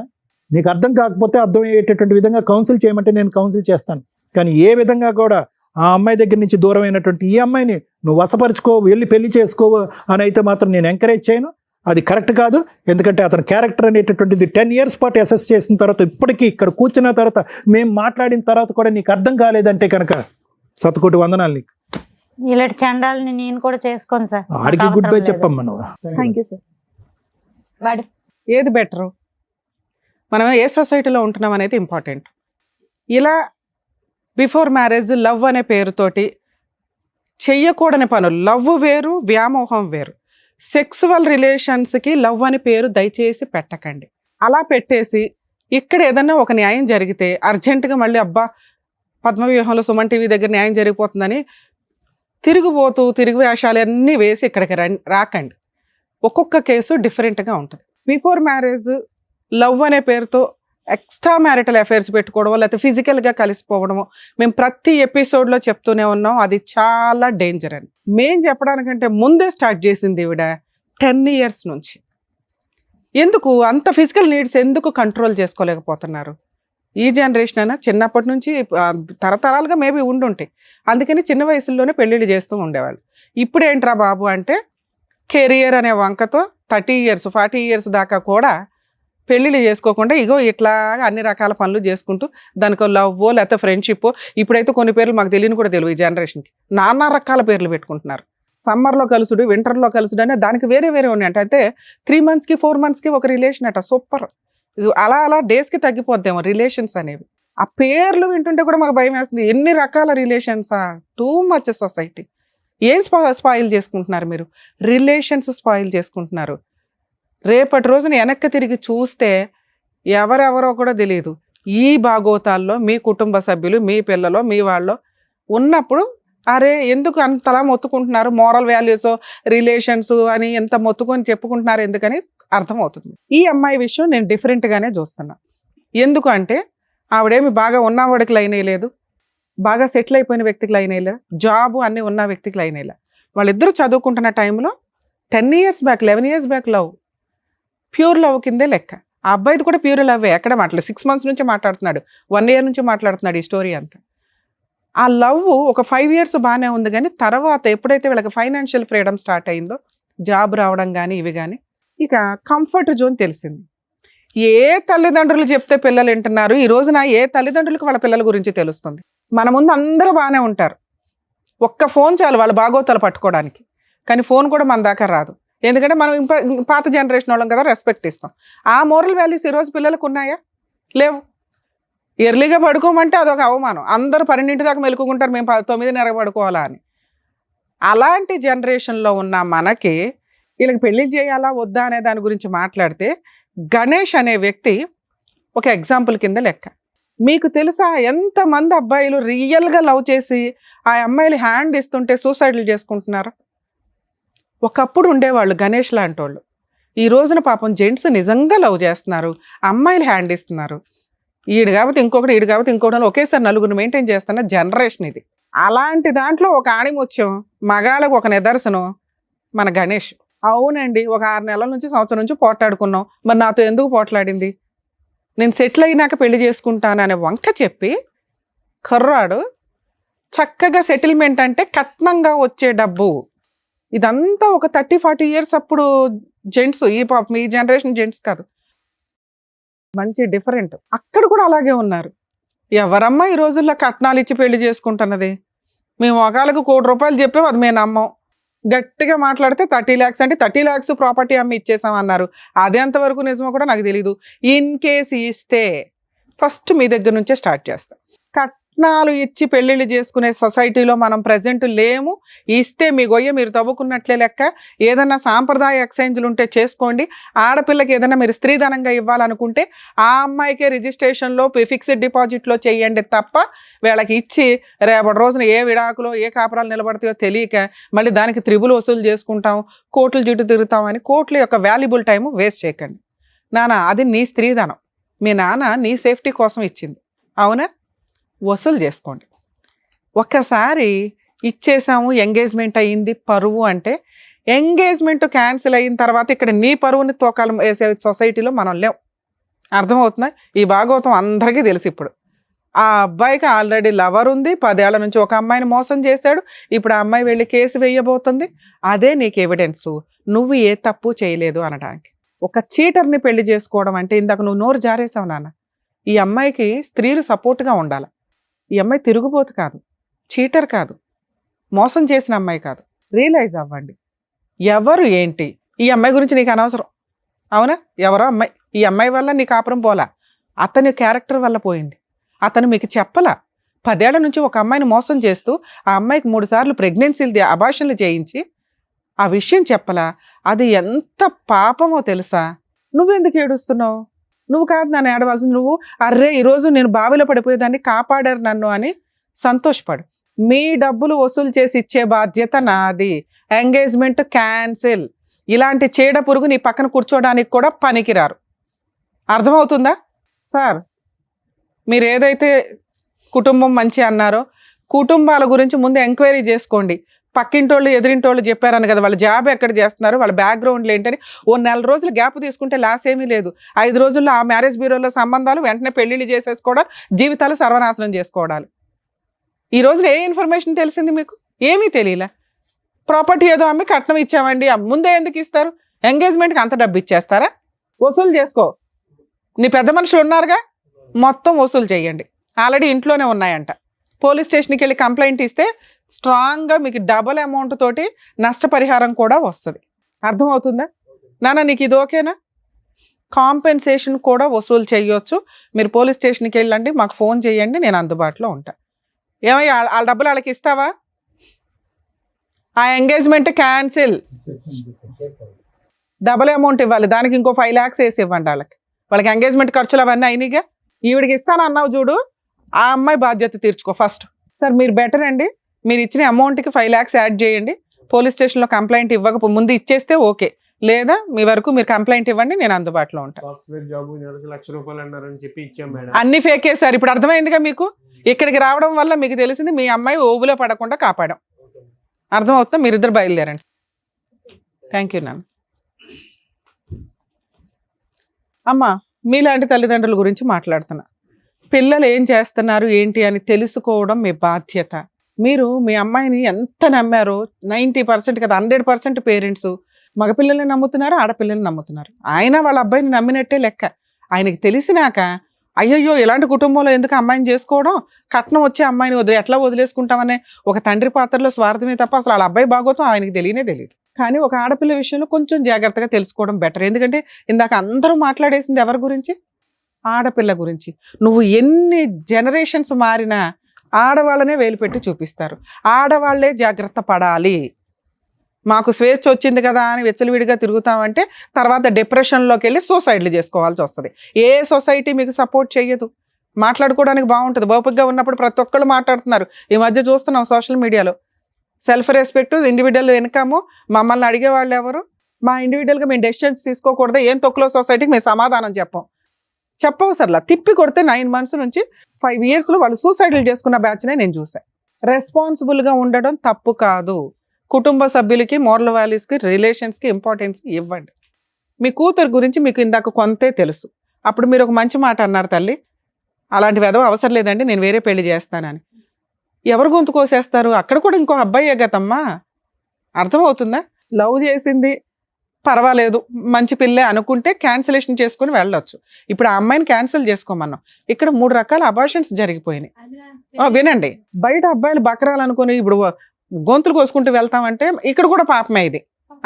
నీకు అర్థం కాకపోతే అర్థం అయ్యేటటువంటి విధంగా కౌన్సిల్ చేయమంటే నేను కౌన్సిల్ చేస్తాను. కానీ ఏ విధంగా కూడా ఆ అమ్మాయి దగ్గర నుంచి దూరం అయినటువంటి ఈ అమ్మాయిని నువ్వు వశపరుచుకో, వెళ్ళి పెళ్లి చేసుకోవు అని అయితే మాత్రం నేను ఎంకరేజ్ చేయను. అది కరెక్ట్ కాదు. ఎందుకంటే అతని క్యారెక్టర్ అనేటటువంటిది 10 years పాటు అసెస్ చేసిన తర్వాత ఇప్పటికీ ఇక్కడ కూర్చున్న తర్వాత మేము మాట్లాడిన తర్వాత కూడా నీకు అర్థం కాలేదంటే కనుక శతకోటి వందనాలు నీకు. ఇలాంటి చండాలని నేను కూడా చేసుకోను సార్. ఆడికి గుడ్ బై చెప్పమ్మా నువ్వు. Thank you sir. ఏది బెటరు? మనం ఏ సొసైటీలో ఉంటున్నాం అనేది ఇంపార్టెంట్. ఇలా బిఫోర్ మ్యారేజ్ లవ్ అనే పేరుతోటి చెయ్యకూడని పనులు, లవ్ వేరు, వ్యామోహం వేరు. సెక్సువల్ రిలేషన్స్కి లవ్ అని పేరు దయచేసి పెట్టకండి. అలా పెట్టేసి ఇక్కడ ఏదన్నా ఒక న్యాయం జరిగితే అర్జెంటుగా మళ్ళీ అబ్బా పద్మవ్యూహంలో సుమన్ టీవీ దగ్గర న్యాయం జరిగిపోతుందని తిరిగి వేషాలు అన్నీ వేసి ఇక్కడికి రాకండి. ఒక్కొక్క కేసు డిఫరెంట్గా ఉంటుంది. బిఫోర్ మ్యారేజ్ లవ్ అనే పేరుతో ఎక్స్ట్రా మ్యారిటల్ అఫైర్స్ పెట్టుకోవడమో లేకపోతే ఫిజికల్గా కలిసిపోవడమో మేము ప్రతి ఎపిసోడ్లో చెప్తూనే ఉన్నాం. అది చాలా డేంజర్ అని మేం చెప్పడానికంటే ముందే స్టార్ట్ చేసింది ఈవిడ 10 years నుంచి. ఎందుకు అంత ఫిజికల్ నీడ్స్ ఎందుకు కంట్రోల్ చేసుకోలేకపోతున్నారు? ఈ జనరేషన్ అయినా చిన్నప్పటి నుంచి తరతరాలుగా మేబీ ఉండుంటాయి. అందుకని చిన్న వయసుల్లోనే పెళ్ళిళ్ళు చేస్తూ ఉండేవాళ్ళు. ఇప్పుడు ఏంట్రా బాబు అంటే కెరియర్ అనే వంకతో 30 years 40 years దాకా కూడా పెళ్ళిళ్ళు చేసుకోకుండా ఇగో ఇట్లా అన్ని రకాల పనులు చేసుకుంటూ దానికో లవ్వో లేకపోతే ఫ్రెండ్షిప్పో, ఇప్పుడైతే కొన్ని పేర్లు మాకు తెలియని కూడా తెలియదు. ఈ జనరేషన్కి నానా రకాల పేర్లు పెట్టుకుంటున్నారు. సమ్మర్లో కలుసుడు, వింటర్లో కలుసుడు అనే దానికి వేరే ఉన్నాయి అంట. అయితే 3 monthsకి 4 monthsకి ఒక రిలేషన్ అట. సూపర్. అలా డేస్కి తగ్గిపోద్దేమో రిలేషన్స్ అనేవి. ఆ పేర్లు వింటుంటే కూడా మాకు భయం వేస్తుంది. ఎన్ని రకాల రిలేషన్సా? Too much society. ఏం స్పాయిల్ చేసుకుంటున్నారు మీరు? రిలేషన్స్ స్పాయిల్ చేసుకుంటున్నారు. రేపటి రోజున వెనక్కి తిరిగి చూస్తే ఎవరెవరో కూడా తెలియదు. ఈ బాగోతాల్లో మీ కుటుంబ సభ్యులు, మీ పిల్లలు, మీ వాళ్ళు ఉన్నప్పుడు అరే ఎందుకు అంతలా మొత్తుకుంటున్నారు? మోరల్ వాల్యూస్, రిలేషన్స్ అని ఎంత మొత్తుకొని చెప్పుకుంటున్నారు ఎందుకని అర్థమవుతుంది. ఈ అమ్మాయి విషయం నేను డిఫరెంట్గానే చూస్తున్నా. ఎందుకు అంటే ఆవిడేమి బాగా ఉన్నవాడికి లైన్ వేయలేదు, బాగా సెటిల్ అయిపోయిన వ్యక్తికి లైన్ వేయలేదు, జాబు అన్నీ ఉన్న వ్యక్తికి లైన్ వేయలేదు. వాళ్ళిద్దరూ చదువుకుంటున్న టైంలో 10 years back 11 years back love, pure love కిందే లెక్క. ఆ అబ్బాయిది కూడా ప్యూర్ లవ్వే. ఎక్కడ మాట్లాడు 6 months నుంచి మాట్లాడుతున్నాడు, 1 year నుంచి మాట్లాడుతున్నాడు. ఈ స్టోరీ అంతా ఆ లవ్ ఒక 5 years బాగానే ఉంది. కానీ తర్వాత ఎప్పుడైతే వీళ్ళకి ఫైనాన్షియల్ ఫ్రీడమ్ స్టార్ట్ అయిందో, జాబ్ రావడం కానీ ఇవి కానీ ఇక కంఫర్ట్ జోన్ తెలిసింది. ఏ తల్లిదండ్రులు చెప్తే పిల్లలు వింటున్నారు, ఈ రోజున ఏ తల్లిదండ్రులకు వాళ్ళ పిల్లల గురించి తెలుస్తుంది. మన ముందు అందరూ బాగానే ఉంటారు, ఒక్క ఫోన్ చాలు వాళ్ళ బాగోతాలు పట్టుకోవడానికి. కానీ ఫోన్ కూడా మన దాకా రాదు, ఎందుకంటే మనం పాత జనరేషన్ వాళ్ళం కదా, రెస్పెక్ట్ ఇస్తాం. ఆ మోరల్ వాల్యూస్ ఈరోజు పిల్లలకు ఉన్నాయా? లేవు. ఎర్లీగా పడుకోమంటే అదొక అవమానం. అందరూ 12 దాకా మెలుకుంటారు, మేము 9:30 పడుకోవాలా అని. అలాంటి జనరేషన్లో ఉన్న మనకి వీళ్ళకి పెళ్లి చేయాలా వద్దా అనే దాని గురించి మాట్లాడితే గణేష్ అనే వ్యక్తి ఒక ఎగ్జాంపుల్ కింద లెక్క. మీకు తెలుసా ఎంతమంది అబ్బాయిలు రియల్గా లవ్ చేసి ఆ అమ్మాయిలు హ్యాండ్ ఇస్తుంటే సూసైడ్లు చేసుకుంటున్నారు? ఒకప్పుడు ఉండేవాళ్ళు గణేష్ లాంటి వాళ్ళు. ఈ రోజున పాపం జెంట్స్ నిజంగా లవ్ చేస్తున్నారు, అమ్మాయిలు హ్యాండ్ ఇస్తున్నారు. ఈడు కాబట్టి ఇంకొకటి, ఈడు కాబట్టి ఇంకొకటి, ఒకేసారి నలుగురు మెయింటైన్ చేస్తున్న జనరేషన్ ఇది. అలాంటి దాంట్లో ఒక ఆణిముత్యం, మగాళ్ళకు ఒక నిదర్శనం మన గణేష్. అవునండి, ఒక 6 నెలల నుంచి సంవత్సరం నుంచి పోట్లాడుకున్నాం, మరి నాతో ఎందుకు పోట్లాడింది, నేను సెటిల్ అయినాక పెళ్లి చేసుకుంటాను అనే వంక చెప్పి కర్రాడు చక్కగా సెటిల్మెంట్ అంటే కట్నంగా వచ్చే డబ్బు. ఇదంతా ఒక 30-40 ఇయర్స్ అప్పుడు జెంట్స్, ఈ జనరేషన్ జెంట్స్ కాదు, మంచి డిఫరెంట్. అక్కడ కూడా అలాగే ఉన్నారు. ఎవరమ్మా ఈ రోజుల్లో కట్నాలు ఇచ్చి పెళ్లి చేసుకుంటున్నది? మేము ఒకళ్ళకు ₹1,00,00,000 చెప్పాము, అది మేము నమ్మం. గట్టిగా మాట్లాడితే 30 lakhs అంటే 30 lakhs ప్రాపర్టీ అమ్మి ఇచ్చేసామన్నారు. అది ఎంతవరకు నిజమో కూడా నాకు తెలీదు. ఇన్ కేస్ ఇస్తే ఫస్ట్ మీ దగ్గర నుంచే స్టార్ట్ చేస్తాం. కట్నాలు ఇచ్చి పెళ్లిళ్ళు చేసుకునే సొసైటీలో మనం ప్రజెంట్ లేము. ఇస్తే మీ గొయ్య మీరు తవ్వుకున్నట్లే లెక్క. ఏదన్నా సాంప్రదాయ ఎక్స్చేంజ్లు ఉంటే చేసుకోండి. ఆడపిల్లకి ఏదైనా మీరు స్త్రీధనంగా ఇవ్వాలనుకుంటే ఆ అమ్మాయికే రిజిస్ట్రేషన్లో ఫిక్స్డ్ డిపాజిట్లో చేయండి తప్ప వీళ్ళకి ఇచ్చి రేపటి రోజున ఏ విడాకులో ఏ కాపురాలు నిలబడతాయో తెలియక మళ్ళీ దానికి త్రిబుల్ వసూలు చేసుకుంటాం, కోర్టుల చుట్టూ తిరుగుతామని కోర్టుల యొక్క వాల్యుబుల్ టైం వేస్ట్ చేయకండి. నాన్న అది నీ స్త్రీధనం, మీ నాన్న నీ సేఫ్టీ కోసం ఇచ్చింది, అవునా? వసూలు చేసుకోండి. ఒక్కసారి ఇచ్చేసాము, ఎంగేజ్మెంట్ అయ్యింది, పరువు అంటే ఎంగేజ్మెంట్ క్యాన్సిల్ అయిన తర్వాత ఇక్కడ నీ పరువుని తోకాలు వేసే సొసైటీలో మనం లేవు. అర్థమవుతుందా? ఈ భాగవతం అందరికీ తెలుసు. ఇప్పుడు ఆ అబ్బాయికి ఆల్రెడీ లవర్ ఉంది, 10 ఏళ్ల నుంచి ఒక అమ్మాయిని మోసం చేశాడు. ఇప్పుడు ఆ అమ్మాయి వెళ్ళి కేసు వేయబోతుంది. అదే నీకు ఎవిడెన్సు, నువ్వు ఏ తప్పు చేయలేదు అనడానికి. ఒక చీటర్ని పెళ్లి చేసుకోవడం అంటే, ఇందాక నువ్వు నోరు జారేసావు నాన్న, ఈ అమ్మాయికి స్త్రీలు సపోర్ట్గా ఉండాలి. ఈ అమ్మాయి తిరుగుబోతు కాదు, చీటర్ కాదు, మోసం చేసిన అమ్మాయి కాదు. రియలైజ్ అవ్వండి ఎవరు ఏంటి. ఈ అమ్మాయి గురించి నీకు అనవసరం, అవునా? ఎవరో అమ్మాయి, ఈ అమ్మాయి వల్ల నీ కాపురం పోలా, అతని క్యారెక్టర్ వల్ల పోయింది. అతను మీకు చెప్పలా. 10 ఏళ్ల నుంచి ఒక అమ్మాయిని మోసం చేస్తూ ఆ అమ్మాయికి 3 సార్లు ప్రెగ్నెన్సీలు అబార్షన్లు చేయించి ఆ విషయం చెప్పలా. అది ఎంత పాపమో తెలుసా? నువ్వెందుకు ఏడుస్తున్నావు? నువ్వు కాదు నన్ను ఏడవలసింది. నువ్వు అర్రే ఈరోజు నేను బావిలో పడిపోయేదాన్ని, కాపాడారు నన్ను అని సంతోషపడు. మీ డబ్బులు వసూలు చేసి ఇచ్చే బాధ్యత నాది. Engagement cancel. ఇలాంటి చీడ పురుగు నీ పక్కన కూర్చోడానికి కూడా పనికిరారు. అర్థమవుతుందా సార్? మీరు ఏదైతే కుటుంబం మంచి అన్నారో కుటుంబాల గురించి ముందు ఎంక్వైరీ చేసుకోండి. పక్కింటోళ్ళు ఎదిరింటోళ్ళు చెప్పారని కదా, వాళ్ళ జాబ్ ఎక్కడ చేస్తున్నారు, వాళ్ళ బ్యాక్గ్రౌండ్లు ఏంటని ఓ 4 రోజులు గ్యాప్ తీసుకుంటే లాస్ ఏమీ లేదు. 5 రోజుల్లో ఆ మ్యారేజ్ బ్యూరోలో సంబంధాలు, వెంటనే పెళ్లిళ్ళు చేసేసుకోవడాలు, జీవితాలు సర్వనాశనం చేసుకోవడాలు. ఈ రోజున ఏ ఇన్ఫర్మేషన్ తెలిసింది మీకు? ఏమీ తెలియలే. ప్రాపర్టీ ఏదో అమ్మి కట్నం ఇచ్చామండి, ముందే ఎందుకు ఇస్తారు? ఎంగేజ్మెంట్కి అంత డబ్బు ఇచ్చేస్తారా? వసూలు చేసుకో. నీ పెద్ద మనుషులు ఉన్నారుగా, మొత్తం వసూలు చేయండి. ఆల్రెడీ ఇంట్లోనే ఉన్నాయంట. పోలీస్ స్టేషన్కి వెళ్ళి కంప్లైంట్ ఇస్తే స్ట్రాంగ్గా మీకు డబల్ అమౌంట్ తోటి నష్టపరిహారం కూడా వస్తుంది. అర్థమవుతుందా నాన్న? నీకు ఇది ఓకేనా? కాంపెన్సేషన్ కూడా వసూలు చేయొచ్చు. మీరు పోలీస్ స్టేషన్కి వెళ్ళండి, మాకు ఫోన్ చేయండి, నేను అందుబాటులో ఉంటా. ఏమయ్యా వాళ్ళ డబ్బులు వాళ్ళకి ఇస్తావా? ఆ ఎంగేజ్మెంట్ క్యాన్సిల్, డబల్ అమౌంట్ ఇవ్వాలి, దానికి ఇంకో 5 lakhs వేసి ఇవ్వండి వాళ్ళకి. వాళ్ళకి ఎంగేజ్మెంట్ ఖర్చులు అవన్నీ అయినాయిగా. ఈవిడికి ఇస్తాను అన్నావు చూడు, ఆ అమ్మాయి బాధ్యత తీర్చుకో ఫస్ట్. సార్ మీరు బెటర్ అండి, మీరు ఇచ్చిన అమౌంట్కి 5 lakhs యాడ్ చేయండి. పోలీస్ స్టేషన్లో కంప్లైంట్ ఇవ్వక ముందు ఇచ్చేస్తే ఓకే, లేదా మీ వరకు మీరు కంప్లైంట్ ఇవ్వండి, నేను అందుబాటులో ఉంటాను. సాఫ్ట్వేర్ జాబ్ ₹1,00,000 అన్నారని చెప్పి ఇచ్చాం మేడం. అన్ని ఫేకే సార్. ఇప్పుడు అర్థమైందిగా మీకు. ఇక్కడికి రావడం వల్ల మీకు తెలిసింది మీ అమ్మాయి ఓబులో పడకుండా కాపాడాం. అర్థమవుతుందా? మీరిద్దరు బయలుదేరండి. థ్యాంక్ యూ నాన్న. అమ్మా మీలాంటి తల్లిదండ్రుల గురించి మాట్లాడుతున్నా. పిల్లలు ఏం చేస్తున్నారు ఏంటి అని తెలుసుకోవడం మీ బాధ్యత. మీరు మీ అమ్మాయిని ఎంత నమ్మారో 90% కదా 100% పేరెంట్స్ మగపిల్లల్ని నమ్ముతున్నారు, ఆడపిల్లల్ని నమ్ముతున్నారు. ఆయన వాళ్ళ అబ్బాయిని నమ్మినట్టే లెక్క. ఆయనకి తెలిసినాక అయ్యయ్యో ఇలాంటి కుటుంబంలో ఎందుకు అమ్మాయిని చేసుకోవడం, కట్నం వచ్చే అమ్మాయిని ఎట్లా వదిలేసుకుంటామనే ఒక తండ్రి పాత్రలో స్వార్థమే తప్ప అసలు వాళ్ళ అబ్బాయి బాగోతం ఆయనకి తెలియదు. కానీ ఒక ఆడపిల్ల విషయంలో కొంచెం జాగ్రత్తగా తెలుసుకోవడం బెటర్. ఎందుకంటే ఇందాక అందరూ మాట్లాడేసింది ఎవరి గురించి? ఆడపిల్ల గురించి. నువ్వు ఎన్ని జనరేషన్స్ మారినా ఆడవాళ్ళనే వేలు పెట్టి చూపిస్తారు. ఆడవాళ్లే జాగ్రత్త పడాలి. మాకు స్వేచ్ఛ వచ్చింది కదా అని వెచ్చలవిడిగా తిరుగుతామంటే తర్వాత డిప్రెషన్లోకి వెళ్ళి సూసైడ్లు చేసుకోవాల్సి వస్తుంది. ఏ సొసైటీ మీకు సపోర్ట్ చేయదు. మాట్లాడుకోవడానికి బాగుంటుంది, ఓపికగా ఉన్నప్పుడు ప్రతి ఒక్కళ్ళు మాట్లాడుతున్నారు. ఈ మధ్య చూస్తున్నాం సోషల్ మీడియాలో సెల్ఫ్ రెస్పెక్ట్, ఇండివిజువల్ ఇన్కమ్. మమ్మల్ని అడిగే వాళ్ళు ఎవరు? మా ఇండివిజువల్గా మేము డెసిషన్స్ తీసుకోకూడదు, ఏం తొక్కులో సొసైటీకి మేము సమాధానం చెప్పవసరలా. తిప్పి కొడితే 9 months నుంచి 5 yearsలో వాళ్ళు సూసైడ్లు చేసుకున్న బ్యాచ్నే నేను చూసాను. రెస్పాన్సిబుల్గా ఉండడం తప్పు కాదు. కుటుంబ సభ్యులకి, మోరల్ వాల్యూస్కి, రిలేషన్స్కి ఇంపార్టెన్స్ ఇవ్వండి. మీ కూతురు గురించి మీకు ఇందాక కొంతే తెలుసు. అప్పుడు మీరు ఒక మంచి మాట అన్నారు, తల్లి అలాంటి వెధవ అవసరం లేదండి, నేను వేరే పెళ్లి చేస్తానని. ఎవరు గొంతు కోసేస్తారు? అక్కడ కూడా ఇంకో అబ్బాయే గతమ్మా. అర్థమవుతుందా? లవ్ చేసింది పర్వాలేదు, మంచి పిల్లే అనుకుంటే క్యాన్సిలేషన్ చేసుకుని వెళ్ళొచ్చు. ఇప్పుడు ఆ అమ్మాయిని క్యాన్సిల్ చేసుకోమన్నాం. ఇక్కడ 3 రకాల అబార్షన్స్ జరిగిపోయినాయి. వినండి, బయట అబ్బాయిలు బకరాలనుకుని ఇప్పుడు గొంతులు కోసుకుంటూ వెళ్తామంటే ఇక్కడ కూడా పాపమే. ఇది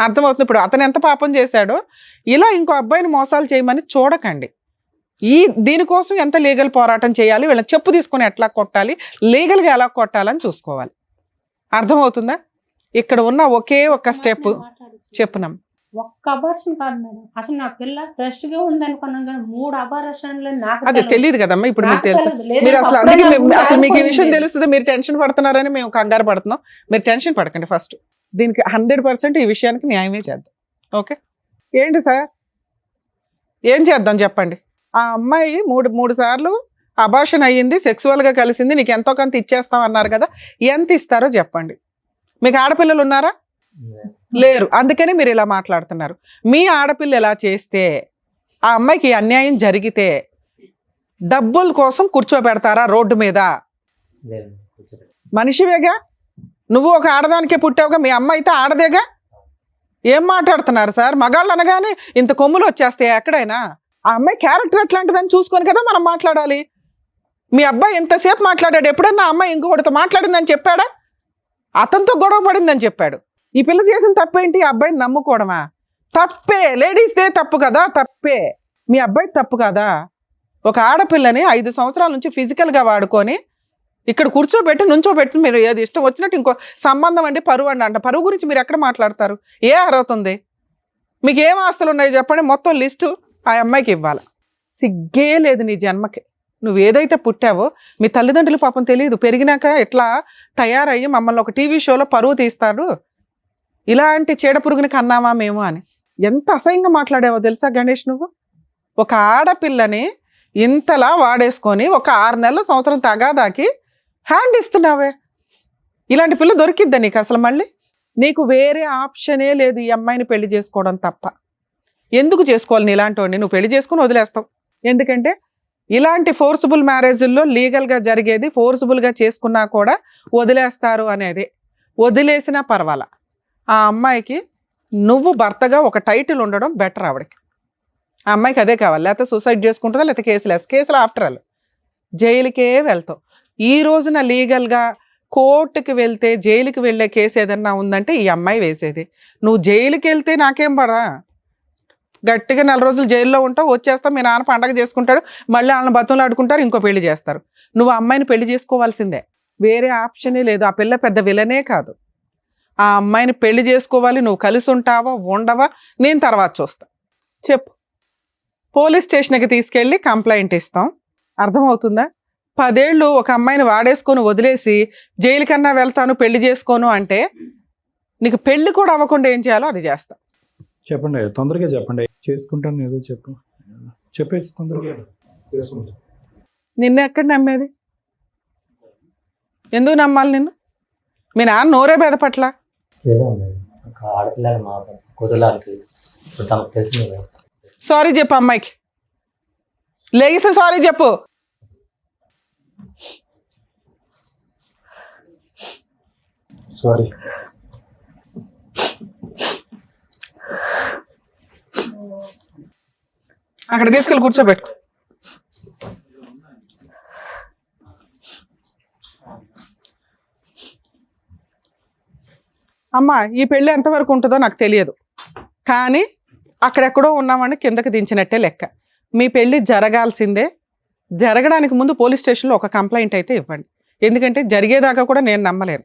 అర్థమవుతుంది. ఇప్పుడు అతను ఎంత పాపం చేశాడో ఇలా ఇంకో అబ్బాయిని మోసాలు చేయమని చూడకండి. దీనికోసం ఎంత లీగల్ పోరాటం చేయాలి, వీళ్ళని చెప్పు తీసుకొని ఎట్లా కొట్టాలి, లీగల్గా ఎలా కొట్టాలని చూసుకోవాలి. అర్థమవుతుందా? ఇక్కడ ఉన్న ఒకే ఒక్క స్టెప్ చెప్పున్నాం. ఒక్క అబార్షన్ కాదు మేడం, అసలు నా పిల్ల ఫ్రెష్ గా ఉంది అనుకున్నాం కానీ 3 అబార్షన్లు నాకు అదే తెలియదు కదమ్మా. ఇప్పుడు మీకు తెలుసు, మీరు అసలు అందుకే అసలు మీకు ఈ విషయం తెలుస్తుంది. మీరు టెన్షన్ పడుతున్నారని మేము కంగారు పడుతున్నాం. మీరు టెన్షన్ పడకండి. ఫస్ట్ దీనికి 100% ఈ విషయానికి న్యాయమే చేద్దాం. ఓకే, ఏంటి సార్ ఏం చేద్దాం చెప్పండి. ఆ అమ్మాయి 3 సార్లు అబార్షన్ అయ్యింది, సెక్సువల్గా కలిసింది, నీకు ఎంతో కొంత ఇచ్చేస్తాం అన్నారు కదా, ఎంత ఇస్తారో చెప్పండి. మీకు ఆడపిల్లలు ఉన్నారా? లేరు. అందుకని మీరు ఇలా మాట్లాడుతున్నారు. మీ ఆడపిల్ల ఎలా చేస్తే ఆ అమ్మాయికి అన్యాయం జరిగితే డబ్బుల కోసం కూర్చోబెడతారా రోడ్డు మీద? మనిషివేగా నువ్వు, ఒక ఆడదానికే పుట్టావుగా, మీ అమ్మ అయితే ఆడదేగా. ఏం మాట్లాడుతున్నారు సార్? మగాళ్ళు అనగానే ఇంత కొమ్ములు వచ్చేస్తాయి ఎక్కడైనా. ఆ అమ్మాయి క్యారెక్టర్ ఎట్లాంటిదని చూసుకొని కదా మనం మాట్లాడాలి. మీ అబ్బాయి ఎంతసేపు మాట్లాడాడు? ఎప్పుడన్నా అమ్మాయి ఇంకొకటితో మాట్లాడిందని చెప్పాడా? అతనితో గొడవ పడిందని చెప్పాడు. ఈ పిల్ల చేసిన తప్పేంటి? అబ్బాయిని నమ్ముకోవడమా? తప్పే. లేడీస్దే తప్పు కదా, తప్పే. మీ అబ్బాయి తప్పు కదా. ఒక ఆడపిల్లని 5 సంవత్సరాల నుంచి ఫిజికల్గా వాడుకొని ఇక్కడ కూర్చోబెట్టి నుంచోబెట్టి మీరు ఏది ఇష్టం వచ్చినట్టు ఇంకో సంబంధం అండి, పరువు అంట. పరువు గురించి మీరు ఎక్కడ మాట్లాడతారు? ఏ అర్హత? మీకు ఏం ఆస్తులు ఉన్నాయో చెప్పండి, మొత్తం లిస్టు ఆ అమ్మాయికి ఇవ్వాలి. సిగ్గే లేదు నీ జన్మకి. నువ్వు ఏదైతే పుట్టావో మీ తల్లిదండ్రులు పాపం తెలియదు, పెరిగినాక ఎట్లా తయారయ్యి మమ్మల్ని ఒక టీవీ షోలో పరువు తీస్తాడు, ఇలాంటి చీడ పురుగుని కన్నామా మేము అని. ఎంత అసహ్యంగా మాట్లాడావో తెలుసా గణేష్ నువ్వు? ఒక ఆడపిల్లని ఇంతలా వాడేసుకొని ఒక 6 నెలల సంవత్సరం తగాదాకి హ్యాండ్ ఇస్తున్నావే. ఇలాంటి పిల్ల దొరికిద్దా నీకు అసలు? మళ్ళీ నీకు వేరే ఆప్షనే లేదు ఈ అమ్మాయిని పెళ్లి చేసుకోవడం తప్ప. ఎందుకు చేసుకోవాలి? నీ ఇలాంటి వాడిని నువ్వు పెళ్లి చేసుకుని వదిలేస్తావు. ఎందుకంటే ఇలాంటి ఫోర్సిబుల్ మ్యారేజ్ల్లో లీగల్గా జరిగేది, ఫోర్సిబుల్గా చేసుకున్నా కూడా వదిలేస్తారు అనేది. వదిలేసినా పర్వాలా, ఆ అమ్మాయికి నువ్వు భర్తగా ఒక టైటిల్ ఉండడం బెటర్. ఆవిడకి, ఆ అమ్మాయికి అదే కావాలి. లేకపోతే సూసైడ్ చేసుకుంటుందా, లేకపోతే కేసులు ఆఫ్టర్ ఆల్ జైలుకే వెళ్తావు. ఈ రోజున లీగల్గా కోర్టుకి వెళ్తే జైలుకి వెళ్ళే కేసు ఏదన్నా ఉందంటే ఈ అమ్మాయి వేసేది. నువ్వు జైలుకి వెళ్తే నాకేం పడా, గట్టిగా 4 రోజులు జైల్లో ఉంటావు, వచ్చేస్తావు, మీ నాన్న పండగ చేసుకుంటాడు, మళ్ళీ వాళ్ళని బతులు ఆడుకుంటారు, ఇంకో పెళ్లి చేస్తారు. నువ్వు ఆ అమ్మాయిని పెళ్లి చేసుకోవాల్సిందే, వేరే ఆప్షనే లేదు. ఆ పిల్ల పెద్ద విలనే కాదు. ఆ అమ్మాయిని పెళ్లి చేసుకోవాలి. నువ్వు కలిసి ఉంటావా ఉండవా నేను తర్వాత చూస్తా. చెప్పు, పోలీస్ స్టేషన్కి తీసుకెళ్ళి కంప్లైంట్ ఇస్తాం. అర్థమవుతుందా? 10 ఏళ్ళు ఒక అమ్మాయిని వాడేసుకొని వదిలేసి జైలు కన్నా వెళ్తాను, పెళ్లి చేసుకోను అంటే నీకు పెళ్లి కూడా అవ్వకుండా ఏం చేయాలో అది చేస్తా. చెప్పండి, తొందరగా చెప్పండి. చేసుకుంటాను ఏదో చెప్పేసి తొందరగా. నిన్ను ఎక్కడ నమ్మేది? ఎందుకు నమ్మాలి నిన్ను? మీ నాన్న నోరే బెదపట్ల. సారీ చెప్పు అమ్మాయికి, లేసి సారీ చెప్పు. సారీ. అక్కడ తీసుకెళ్ళి కూర్చోబెట్టు. అమ్మా ఈ పెళ్ళి ఎంతవరకు ఉంటుందో నాకు తెలియదు, కానీ అక్కడెక్కడో ఉన్నామని కిందకి దించినట్టే లెక్క. మీ పెళ్ళి జరగాల్సిందే. జరగడానికి ముందు పోలీస్ స్టేషన్లో ఒక కంప్లైంట్ అయితే ఇవ్వండి. ఎందుకంటే జరిగేదాకా కూడా నేను నమ్మలేను.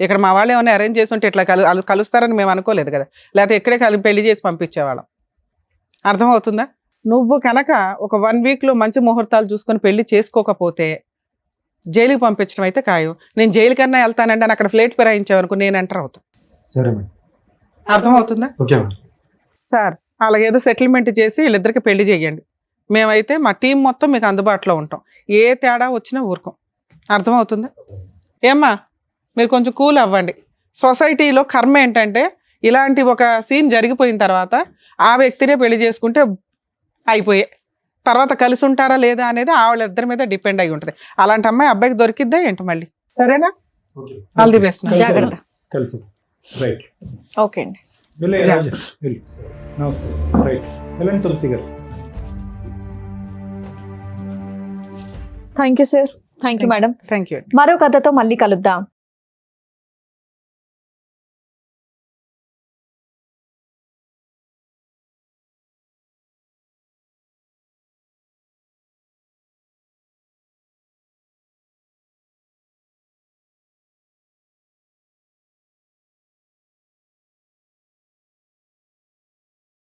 ఇక్కడ మా వాళ్ళు ఏమైనా అరేంజ్ చేసి ఉంటే ఇట్లా కలుస్తారని మేము అనుకోలేదు కదా, లేకపోతే ఇక్కడే పెళ్లి చేసి పంపించేవాళ్ళం. అర్థమవుతుందా? నువ్వు కనుక ఒక 1 వీక్లో మంచి ముహూర్తాలు చూసుకొని పెళ్లి చేసుకోకపోతే జైలుకి పంపించడం అయితే ఖాయం. నేను జైలు కన్నా వెళ్తానండి అని అక్కడ ఫ్లేట్ ఫిరాయించావనుకో నేను ఎంటర్ అవుతాను. సరే మేడం. అర్థమవుతుందా? Okay madam. సార్ అలాగేదో సెటిల్మెంట్ చేసి వీళ్ళిద్దరికి పెళ్లి చేయండి. మేమైతే మా టీం మొత్తం మీకు అందుబాటులో ఉంటాం. ఏ తేడా వచ్చినా ఊరుకోం. అర్థమవుతుందా? ఏమ్మా మీరు కొంచెం కూల్ అవ్వండి. సొసైటీలో కర్మ ఏంటంటే ఇలాంటి ఒక సీన్ జరిగిపోయిన తర్వాత ఆ వ్యక్తినే పెళ్లి చేసుకుంటే అయిపోయే, తర్వాత కలిసి ఉంటారా లేదా అనేది వాళ్ళిద్దరి మీద డిపెండ్ అయి ఉంటుంది. అలాంటి అమ్మాయి అబ్బాయికి దొరికిద్దా ఏంటి మళ్ళీ? సరేనా? All the best. జాగ్రత్త. కలిసి రైట్. ఓకే అండి. నమస్తే. రైట్, వెళ్ళండి తులసి గారు. Thank you sir. Thank you madam. Thank you. మరో కథతో మళ్ళీ కలుద్దాం.